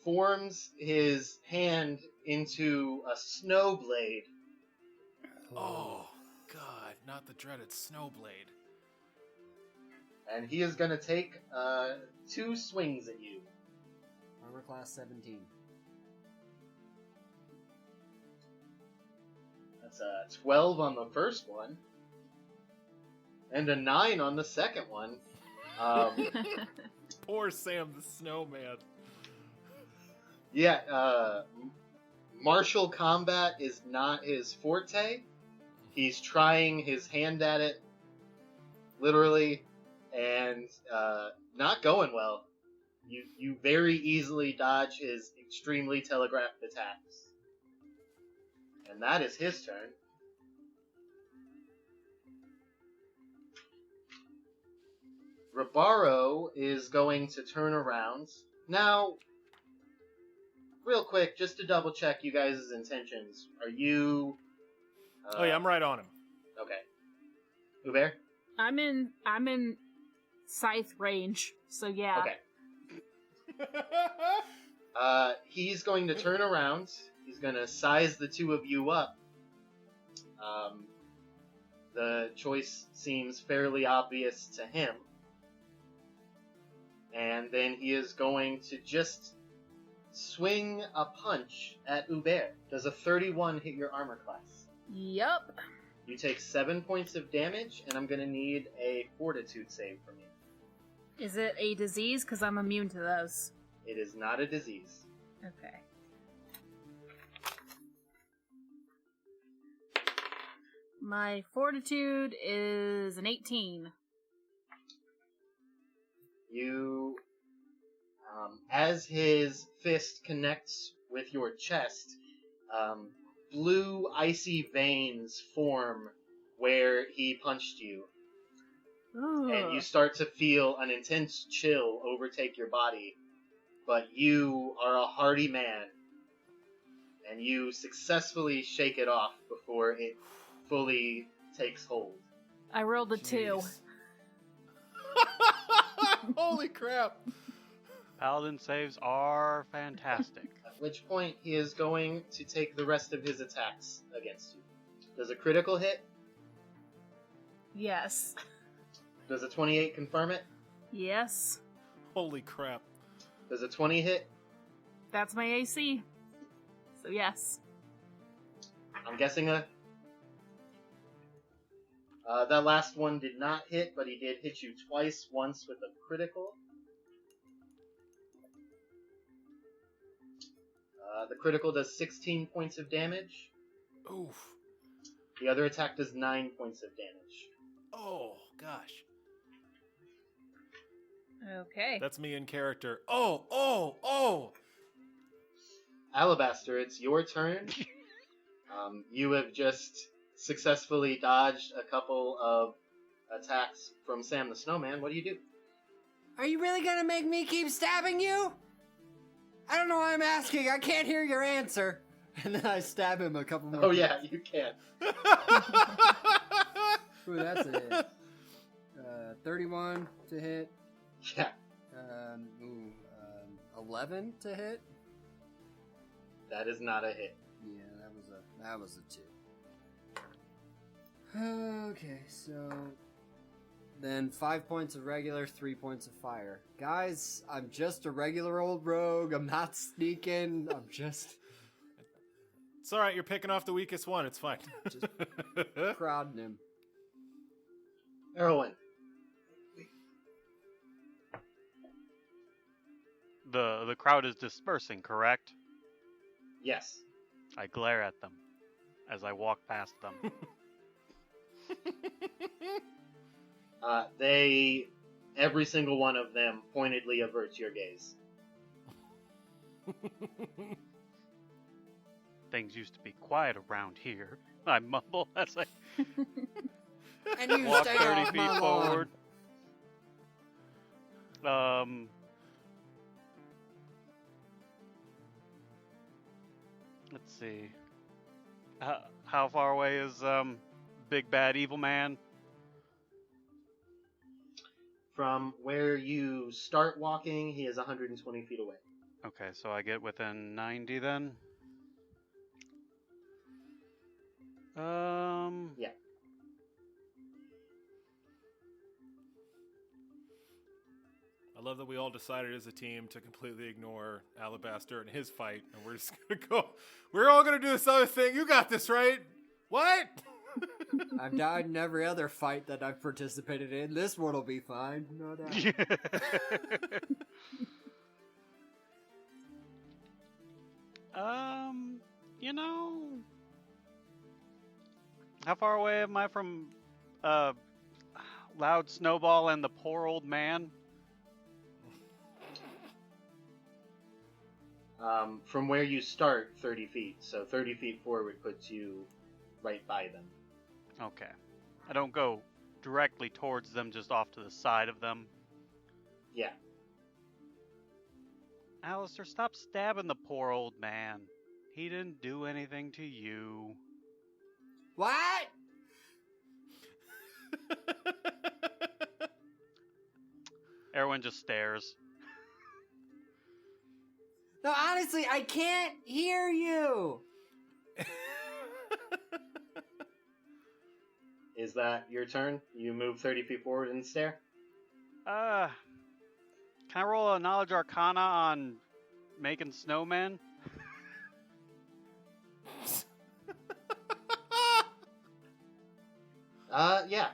forms his hand into a snow blade. Oh, God, not the dreaded snowblade. And he is going to take 2 swings at you. Armor class 17. That's a 12 on the first one. And a 9 on the second one. Poor Sam the Snowman. Yeah, martial combat is not his forte. He's trying his hand at it, literally, and not going well. You very easily dodge his extremely telegraphed attacks. And that is his turn. Rabaro is going to turn around. Now, real quick, just to double check you guys' intentions. Are you... Oh yeah, I'm right on him. Okay. Hubert? I'm in scythe range, so yeah. Okay. He's going to turn around. He's going to size the two of you up. The choice seems fairly obvious to him. And then he is going to just swing a punch at Hubert. Does a 31 hit your armor class? Yup. You take 7 points of damage, and I'm going to need a fortitude save from you. Is it a disease? Because I'm immune to those. It is not a disease. Okay. My fortitude is an 18. You, as his fist connects with your chest, blue icy veins form where he punched you. Ooh. And you start to feel an intense chill overtake your body. But you are a hardy man, and you successfully shake it off before it fully takes hold. I rolled a 2. Jeez. Holy crap. Paladin saves are fantastic. At which point he is going to take the rest of his attacks against you. Does a critical hit? Yes. Does a 28 confirm it? Yes. Holy crap. Does a 20 hit? That's my AC. So yes. I'm guessing that last one did not hit, but he did hit you twice, once with a critical. The critical does 16 points of damage. Oof. The other attack does 9 points of damage. Oh, gosh. Okay. That's me in character. Oh! Alabaster, it's your turn. You have just successfully dodged a couple of attacks from Sam the Snowman. What do you do? Are you really gonna make me keep stabbing you? I don't know why I'm asking. I can't hear your answer. And then I stab him a couple more Oh yeah, you can. Ooh, that's a hit. 31 to hit. Yeah, 11 to hit. that is not a hit. Yeah, that was a 2. Okay, so then 5 points of regular, 3 points of fire. Guys, I'm just a regular old rogue. I'm not sneaking. I'm just It's alright, you're picking off the weakest one. It's fine. Just crowding him. Erwin. The crowd is dispersing, correct? Yes. I glare at them as I walk past them. Every single one of them pointedly averts your gaze. Things used to be quiet around here. I mumble as I And you walk stay 30 off feet my forward. lawn. Let's see. How far away is Big Bad Evil Man? From where you start walking, he is 120 feet away. Okay, so I get within 90 then. Yeah. I love that we all decided as a team to completely ignore Alabaster and his fight, and we're just gonna go. We're all gonna do this other thing. You got this, right? What? I've died in every other fight that I've participated in. This one will be fine, no doubt. You know, how far away am I from Loud Snowball and the poor old man? From where you start, 30 feet. So 30 feet forward puts you right by them. Okay. I don't go directly towards them, just off to the side of them. Yeah. Alistair, stop stabbing the poor old man. He didn't do anything to you. What? Erwin just stares. No, honestly, I can't hear you. Is that your turn? You move 30 feet forward and stare? Can I roll a knowledge arcana on making snowmen? Yeah.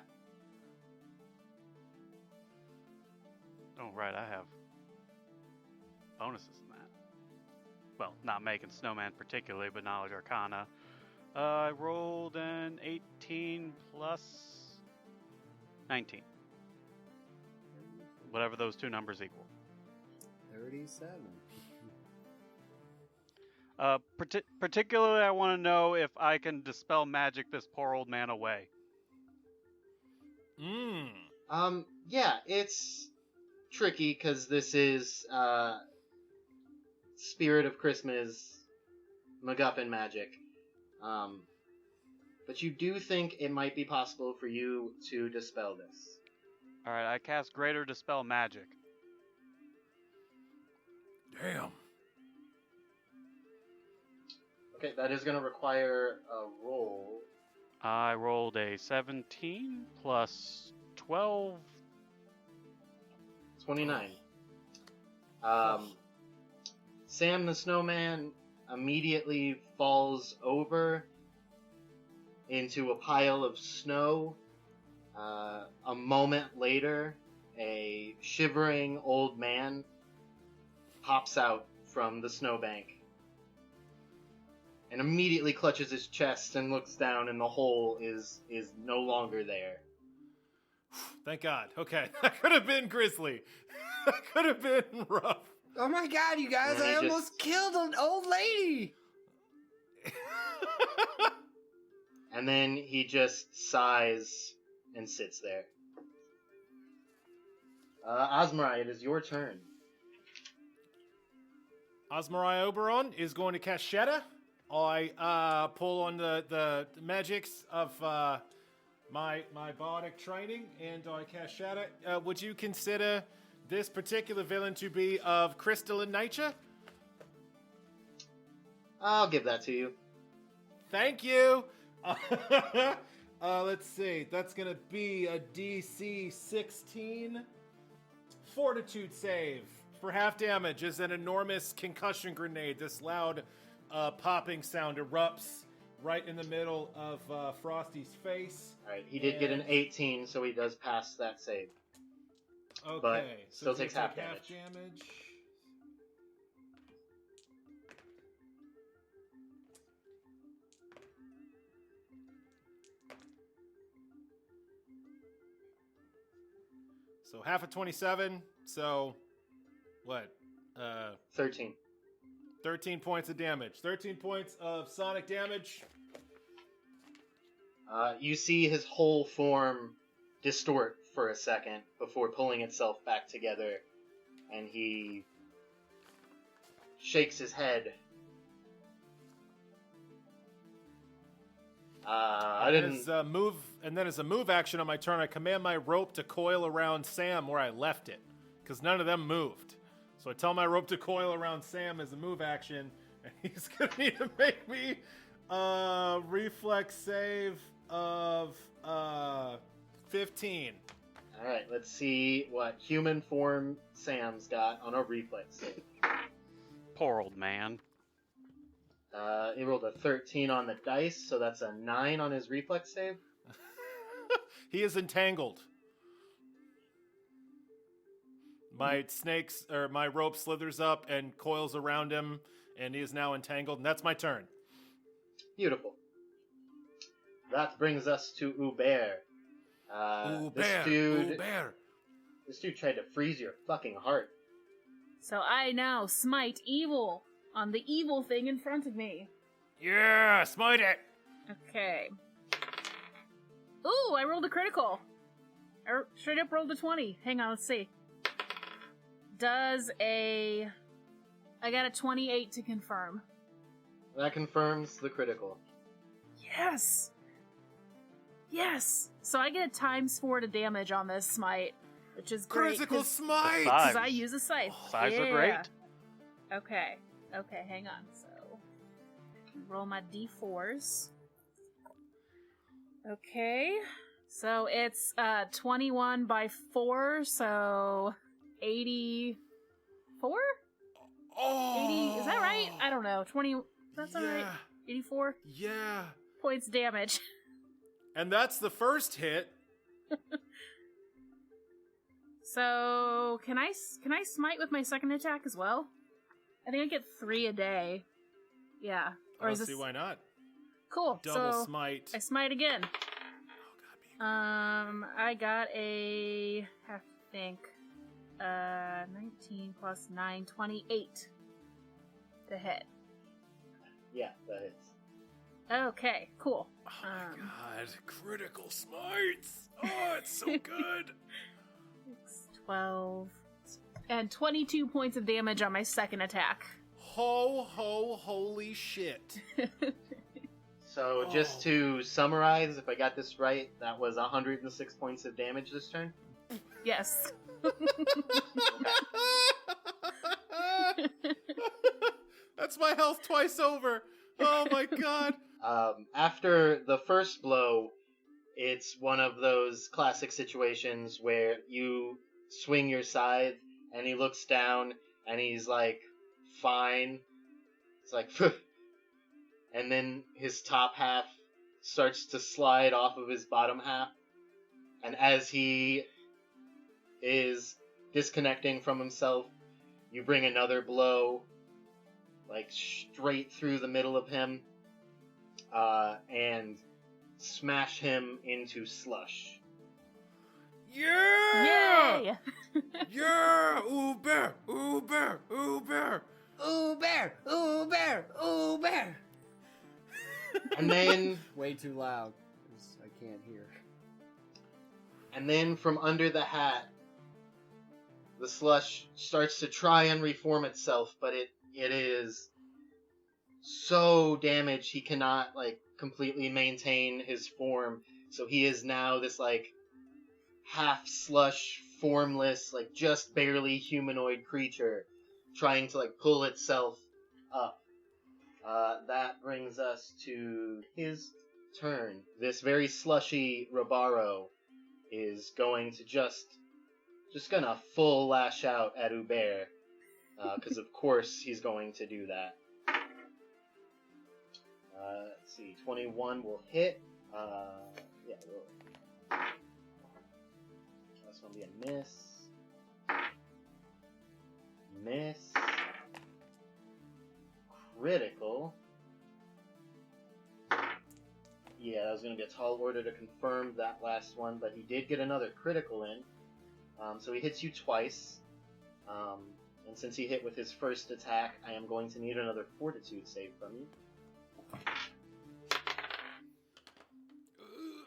Oh, right, I have bonuses in that. Well, not making snowman particularly, but knowledge arcana. I rolled an 18 plus 19. Whatever those two numbers equal. 37. Particularly, I want to know if I can dispel magic this poor old man away. Yeah, it's tricky because this is, Spirit of Christmas MacGuffin magic. But you do think it might be possible for you to dispel this. Alright, I cast Greater Dispel Magic. Damn. Okay, that is going to require a roll. I rolled a 17 plus 12. 29. Sam the Snowman immediately falls over into a pile of snow. A moment later, a shivering old man pops out from the snowbank and immediately clutches his chest and looks down, and the hole is no longer there. Thank God. Okay, that could have been grisly. That could have been rough. Oh my god, you guys, And he I almost just- killed an old lady! And then he just sighs and sits there. Osmarai, it is your turn. Osmarai Oberon is going to cast Shatter. I pull on the magics of my bardic training, and I cast Shatter. Would you consider this particular villain to be of crystalline nature? I'll give that to you. Thank you. Let's see. That's gonna be a DC 16 Fortitude save for half damage as an enormous concussion grenade. This loud popping sound erupts right in the middle of Frosty's face. Alright, he did get an 18, so he does pass that save. Okay, But still so takes take half damage. So half of 27, so what? 13. 13 points of damage. 13 points of sonic damage. You see his whole form distort for a second before pulling itself back together, and he shakes his head. I didn't. As a move, and then as a move action on my turn, I command my rope to coil around Sam where I left it, because none of them moved. So I tell my rope to coil around Sam as a move action, and he's gonna need to make me reflex save of 15. All right, let's see what human form Sam's got on a reflex save. Poor old man. He rolled a 13 on the dice, so that's a 9 on his reflex save. He is entangled. My my rope slithers up and coils around him, and he is now entangled, and that's my turn. Beautiful. That brings us to Uber. This dude tried to freeze your fucking heart. So I now smite evil on the evil thing in front of me. Yeah, smite it. Okay. Ooh, I rolled a critical. I straight up rolled a 20. Hang on, let's see. I got a 28 to confirm. That confirms the critical. Yes! Yes! So I get a ×4 to damage on this smite, which is great. Critical smite. Because I use a scythe. Size yeah. are great. Okay. Okay, hang on. So, roll my d4s. Okay. So it's 21 by 4, so 84? Oh, 80, is that right? I don't know. 20, that's yeah. alright. 84 Yeah. points damage. And that's the first hit. So, can I smite with my second attack as well? I think I get 3 a day. Yeah. I don't see why not. Cool. Double so smite. I smite again. Oh, God, I got a, I have to think, 19 plus 9, 28 to hit. Yeah, that hits. Okay, cool. Oh my God, critical smites. Oh, it's so good. 6, 12, and 22 points of damage on my second attack. Holy shit. So just to summarize, if I got this right, that was 106 points of damage this turn. Yes. That's my health twice over. Oh my God. After the first blow, it's one of those classic situations where you swing your scythe and he looks down and he's like, fine. It's like, phew. And then his top half starts to slide off of his bottom half. And as he is disconnecting from himself, you bring another blow, like straight through the middle of him, and smash him into slush. Yeah! Yay! Yeah! Ooh, bear! Ooh, bear! Ooh, bear! Ooh, bear! Ooh, bear! Ooh, bear! And then, Way too loud, 'cause I can't hear. and then from under the hat, the slush starts to try and reform itself, but it is so damaged he cannot like completely maintain his form. So he is now this like half slush, formless, like just barely humanoid creature trying to like pull itself up. That brings us to his turn. This very slushy Rabaro is going to just gonna full lash out at Uber, because of course he's going to do that. Let's see, 21 will hit. Yeah, that's gonna be a miss. Miss. Critical. Yeah, that was going to be a tall order to confirm that last one, but he did get another critical in. So he hits you twice. And since he hit with his first attack, I am going to need another fortitude save from you.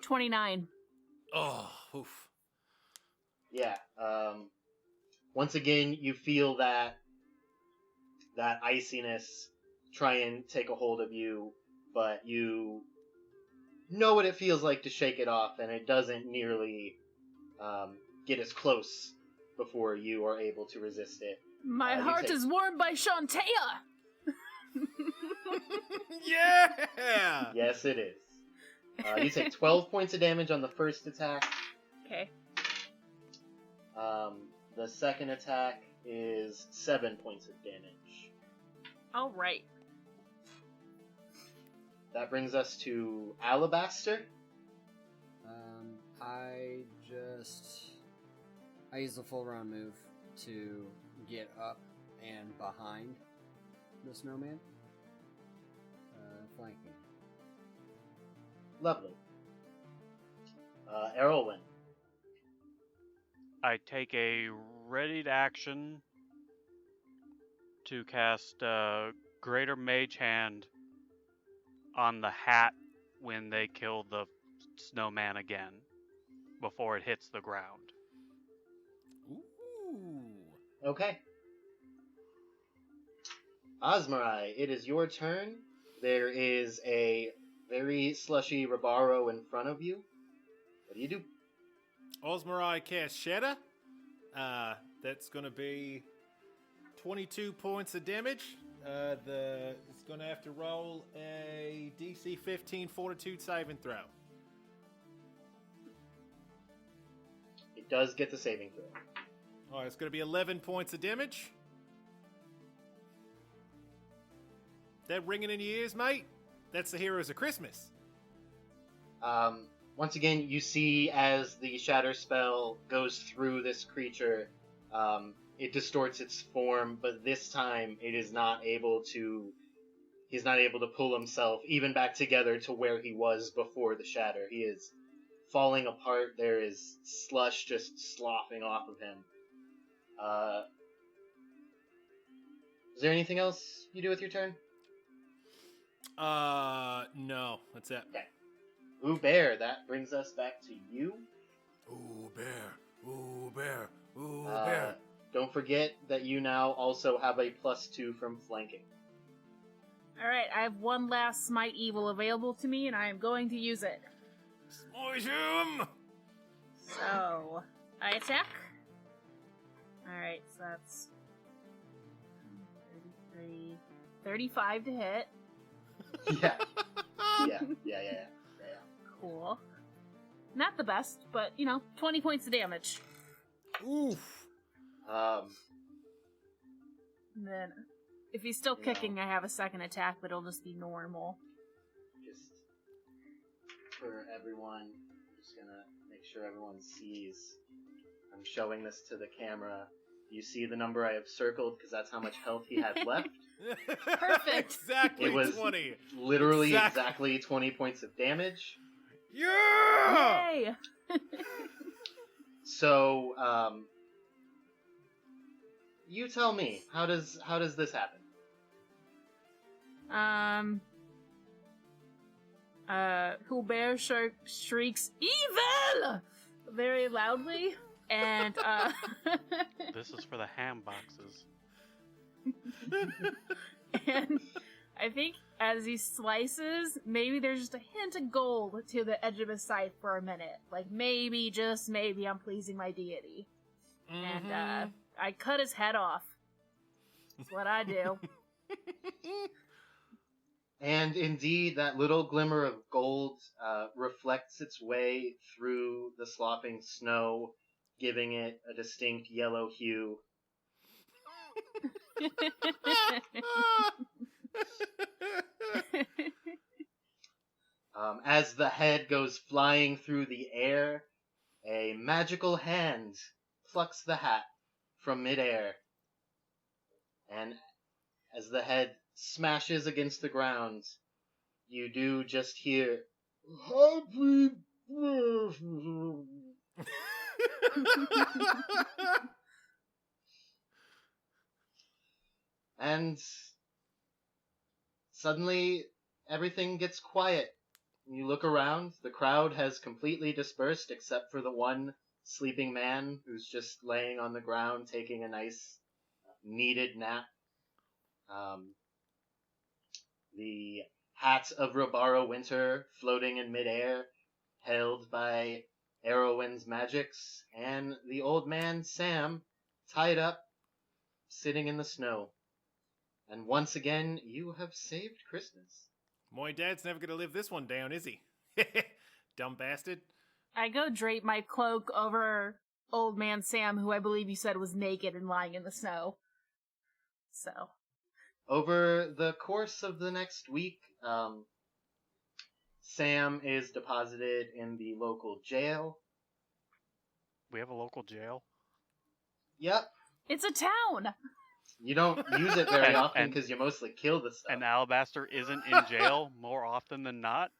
29. Oh, oof. Yeah. Once again, you feel that iciness try and take a hold of you, but you know what it feels like to shake it off, and it doesn't nearly get as close before you are able to resist it. My You heart take- is warmed by Shantea! Yeah! Yes, it is. You take 12 points of damage on the first attack. Okay. The second attack is 7 points of damage. Alright. That brings us to Alabaster. I use the full round move to get up and behind the snowman. Flanking. Lovely. Errolwyn. I take a readied action to cast Greater Mage Hand on the hat when they kill the snowman again before it hits the ground. Ooh. Okay. Osmarai, it is your turn. There is a very slushy Rabaro in front of you. What do you do? Osmarai cast Shatter. That's going to be 22 points of damage. It's going to have to roll a DC 15 Fortitude saving throw. It does get the saving throw. All right, it's going to be 11 points of damage. That ringing in your ears, mate? That's the Heroes of Christmas. Once again, you see as the shatter spell goes through this creature, it distorts its form, but this time it is not able to. He's not able to pull himself even back together to where he was before the shatter. He is falling apart. There is slush just sloughing off of him. Is there anything else you do with your turn? No, that's it. Okay. Ooh, Bear, that brings us back to you. Ooh, bear. Ooh, bear. Ooh, Don't forget that you now also have a +2 from flanking. Alright, I have one last Smite Evil available to me, and I am going to use it. Smosh him! So, I attack. Alright, so that's 33, 35 to hit. Yeah. Yeah. Cool. Not the best, but, 20 points of damage. Oof. And then, if he's still kicking, I have a second attack, but it'll just be normal. Just for everyone, I'm just gonna make sure everyone sees. I'm showing this to the camera. You see the number I have circled because that's how much health he had left. Perfect. Exactly It was 20. literally exactly 20 points of damage. Yeah! Yay! So, you tell me, how does this happen? Hubert shrieks evil very loudly, and This is for the ham boxes. and I think as he slices, maybe there's just a hint of gold to the edge of his scythe for a minute. Like maybe, just maybe, I'm pleasing my deity. And I cut his head off. That's what I do. And indeed, that little glimmer of gold reflects its way through the slopping snow, giving it a distinct yellow hue. As the head goes flying through the air, a magical hand plucks the hat from midair. And as the head smashes against the ground, you do just hear, "Happy birthday." And suddenly, everything gets quiet. You look around, the crowd has completely dispersed except for the one sleeping man who's just laying on the ground taking a nice, needed nap. The hat of Robaro Winter floating in midair, held by Erowyn's magics, and the old man Sam tied up, sitting in the snow. And once again, you have saved Christmas. My dad's never gonna live this one down, is he? Dumb bastard. I go drape my cloak over old man Sam, who I believe you said was naked and lying in the snow. So. Over the course of the next week, Sam is deposited in the local jail. We have a local jail. Yep. It's a town! You don't use it very And- often and- because you mostly kill the stuff. And Alabaster isn't in jail more often than not.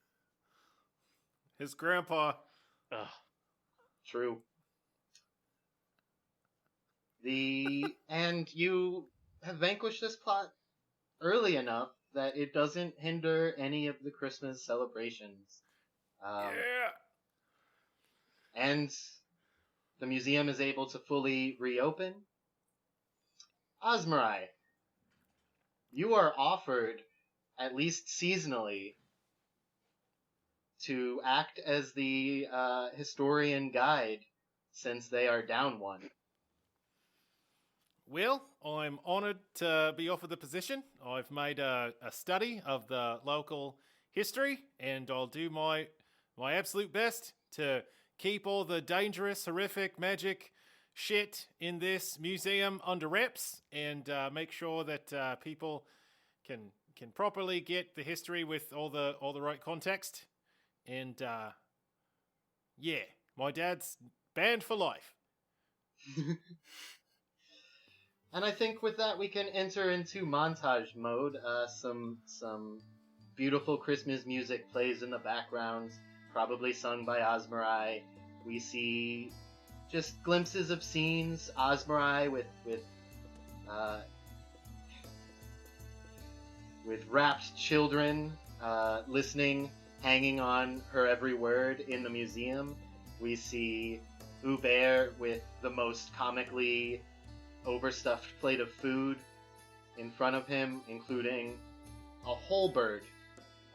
His grandpa. Ugh. True. And you have vanquished this plot early enough that it doesn't hinder any of the Christmas celebrations. Yeah. And the museum is able to fully reopen. Osmarai, you are offered, at least seasonally, to act as the historian guide since they are down one. Well, I'm honoured to be offered the position. I've made a study of the local history, and I'll do my absolute best to keep all the dangerous, horrific magic shit in this museum under wraps, and make sure that people can properly get the history with all the right context. And yeah, my dad's banned for life. And I think with that we can enter into montage mode. Some beautiful Christmas music plays in the background, probably sung by Osmarai. We see just glimpses of scenes. Osmarai with rapt children listening, hanging on her every word in the museum. We see Hubert with the most comically overstuffed plate of food in front of him, including a whole bird.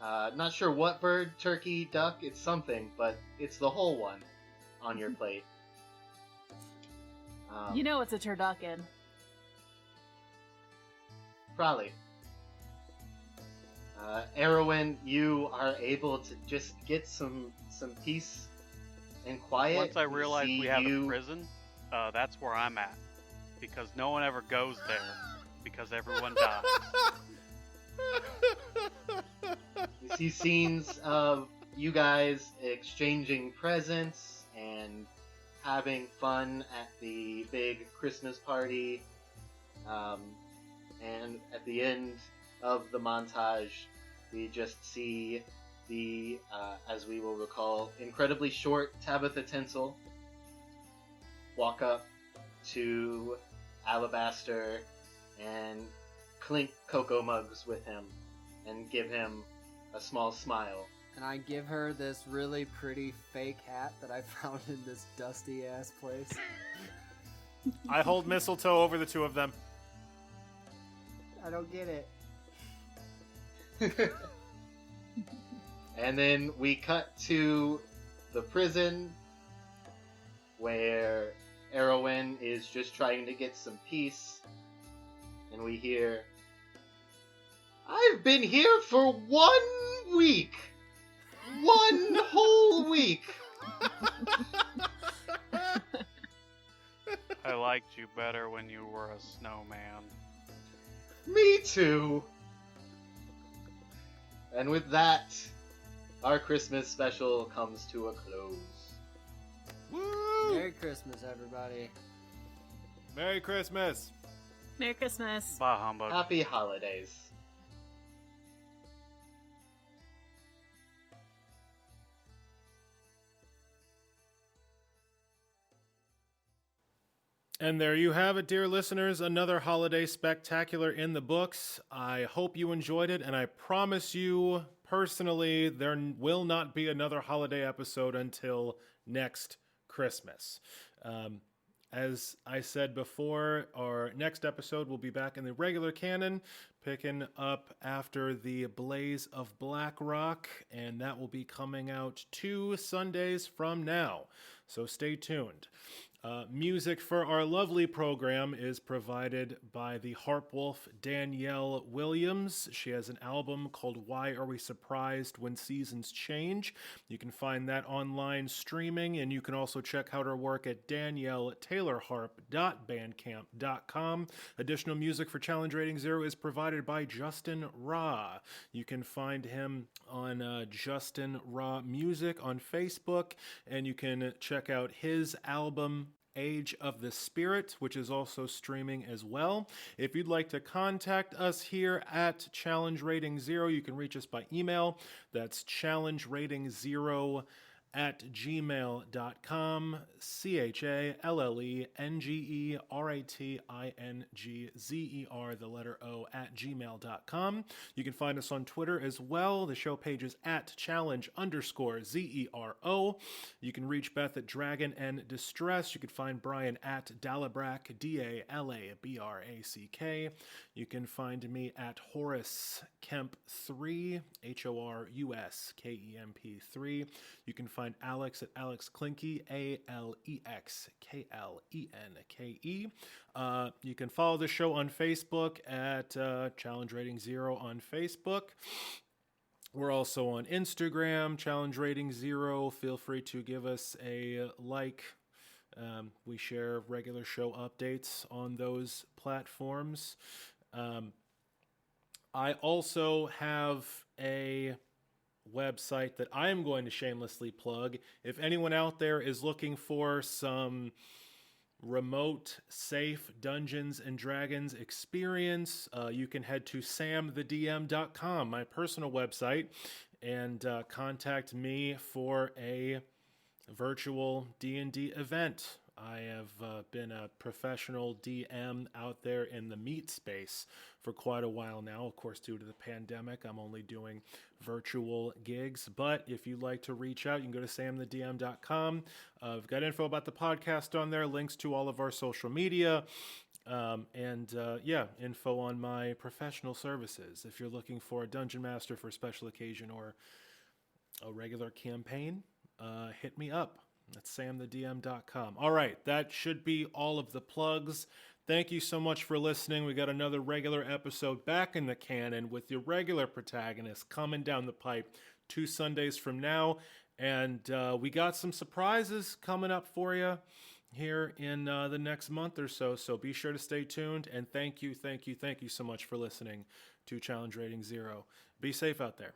Not sure what bird, turkey, duck, it's something, but it's the whole one on your plate. You know it's a turducken. Probably. Erowyn, you are able to just get some peace and quiet. Once I realize see we have you... a prison, that's where I'm at. Because no one ever goes there. Because everyone dies. You see scenes of you guys exchanging presents and having fun at the big Christmas party. And at the end of the montage, we just see the, as we will recall, incredibly short Tabitha Tinsel walk up to Alabaster and clink cocoa mugs with him and give him a small smile. And I give her this really pretty fake hat that I found in this dusty ass place. I hold mistletoe over the two of them. I don't get it. And then we cut to the prison where Erwin is just trying to get some peace. And we hear, "I've been here for 1 week! 1 whole week!" I liked you better when you were a snowman. Me too! And with that, our Christmas special comes to a close. Woo! Merry Christmas, everybody. Merry Christmas. Merry Christmas. Bah humbug. Happy holidays. And there you have it, dear listeners, another holiday spectacular in the books. I hope you enjoyed it, and I promise you personally there will not be another holiday episode until next Christmas. As I said before, our next episode will be back in the regular canon, picking up after the Blaze of Black Rock, and that will be coming out 2 Sundays from now. So stay tuned. Music for our lovely program is provided by the harp wolf Danielle Williams. She has an album called Why Are We Surprised When Seasons Change? You can find that online streaming, and you can also check out her work at danielletaylorharp.bandcamp.com. Additional music for Challenge Rating Zero is provided by Justin Ra. You can find him on Justin Ra Music on Facebook, and you can check out his album Age of the Spirit, which is also streaming as well. If you'd like to contact us here at Challenge Rating Zero, you can reach us by email. That's challengerating0@gmail.com, CHALLENGERATINGZER, the letter O, @gmail.com. You can find us on Twitter as well. The show page is at @challenge_ZERO. You can reach Beth at Dragon and Distress. You can find Brian at Dalabrack, DALABRACK. You can find me at Horace Kemp3, HORUSKEMP3. You can find Alex at Alex Klinke, ALEXKLENKE. You can follow the show on Facebook at Challenge Rating Zero on Facebook. We're also on Instagram, Challenge Rating Zero. Feel free to give us a like. We share regular show updates on those platforms. I also have a website that I am going to shamelessly plug. If anyone out there is looking for some remote, safe Dungeons and Dragons experience, you can head to samthedm.com, my personal website, and contact me for a virtual D&D event. I have been a professional DM out there in the meat space for quite a while now. Of course, due to the pandemic, I'm only doing virtual gigs. But if you'd like to reach out, you can go to samthedm.com. I've got info about the podcast on there, links to all of our social media, and info on my professional services. If you're looking for a dungeon master for a special occasion or a regular campaign, hit me up. That's samthedm.com. All right, that should be all of the plugs. Thank you so much for listening. We got another regular episode back in the canon with your regular protagonist coming down the pipe 2 Sundays from now. And we got some surprises coming up for you here in the next month or so. So be sure to stay tuned. And thank you so much for listening to Challenge Rating Zero. Be safe out there.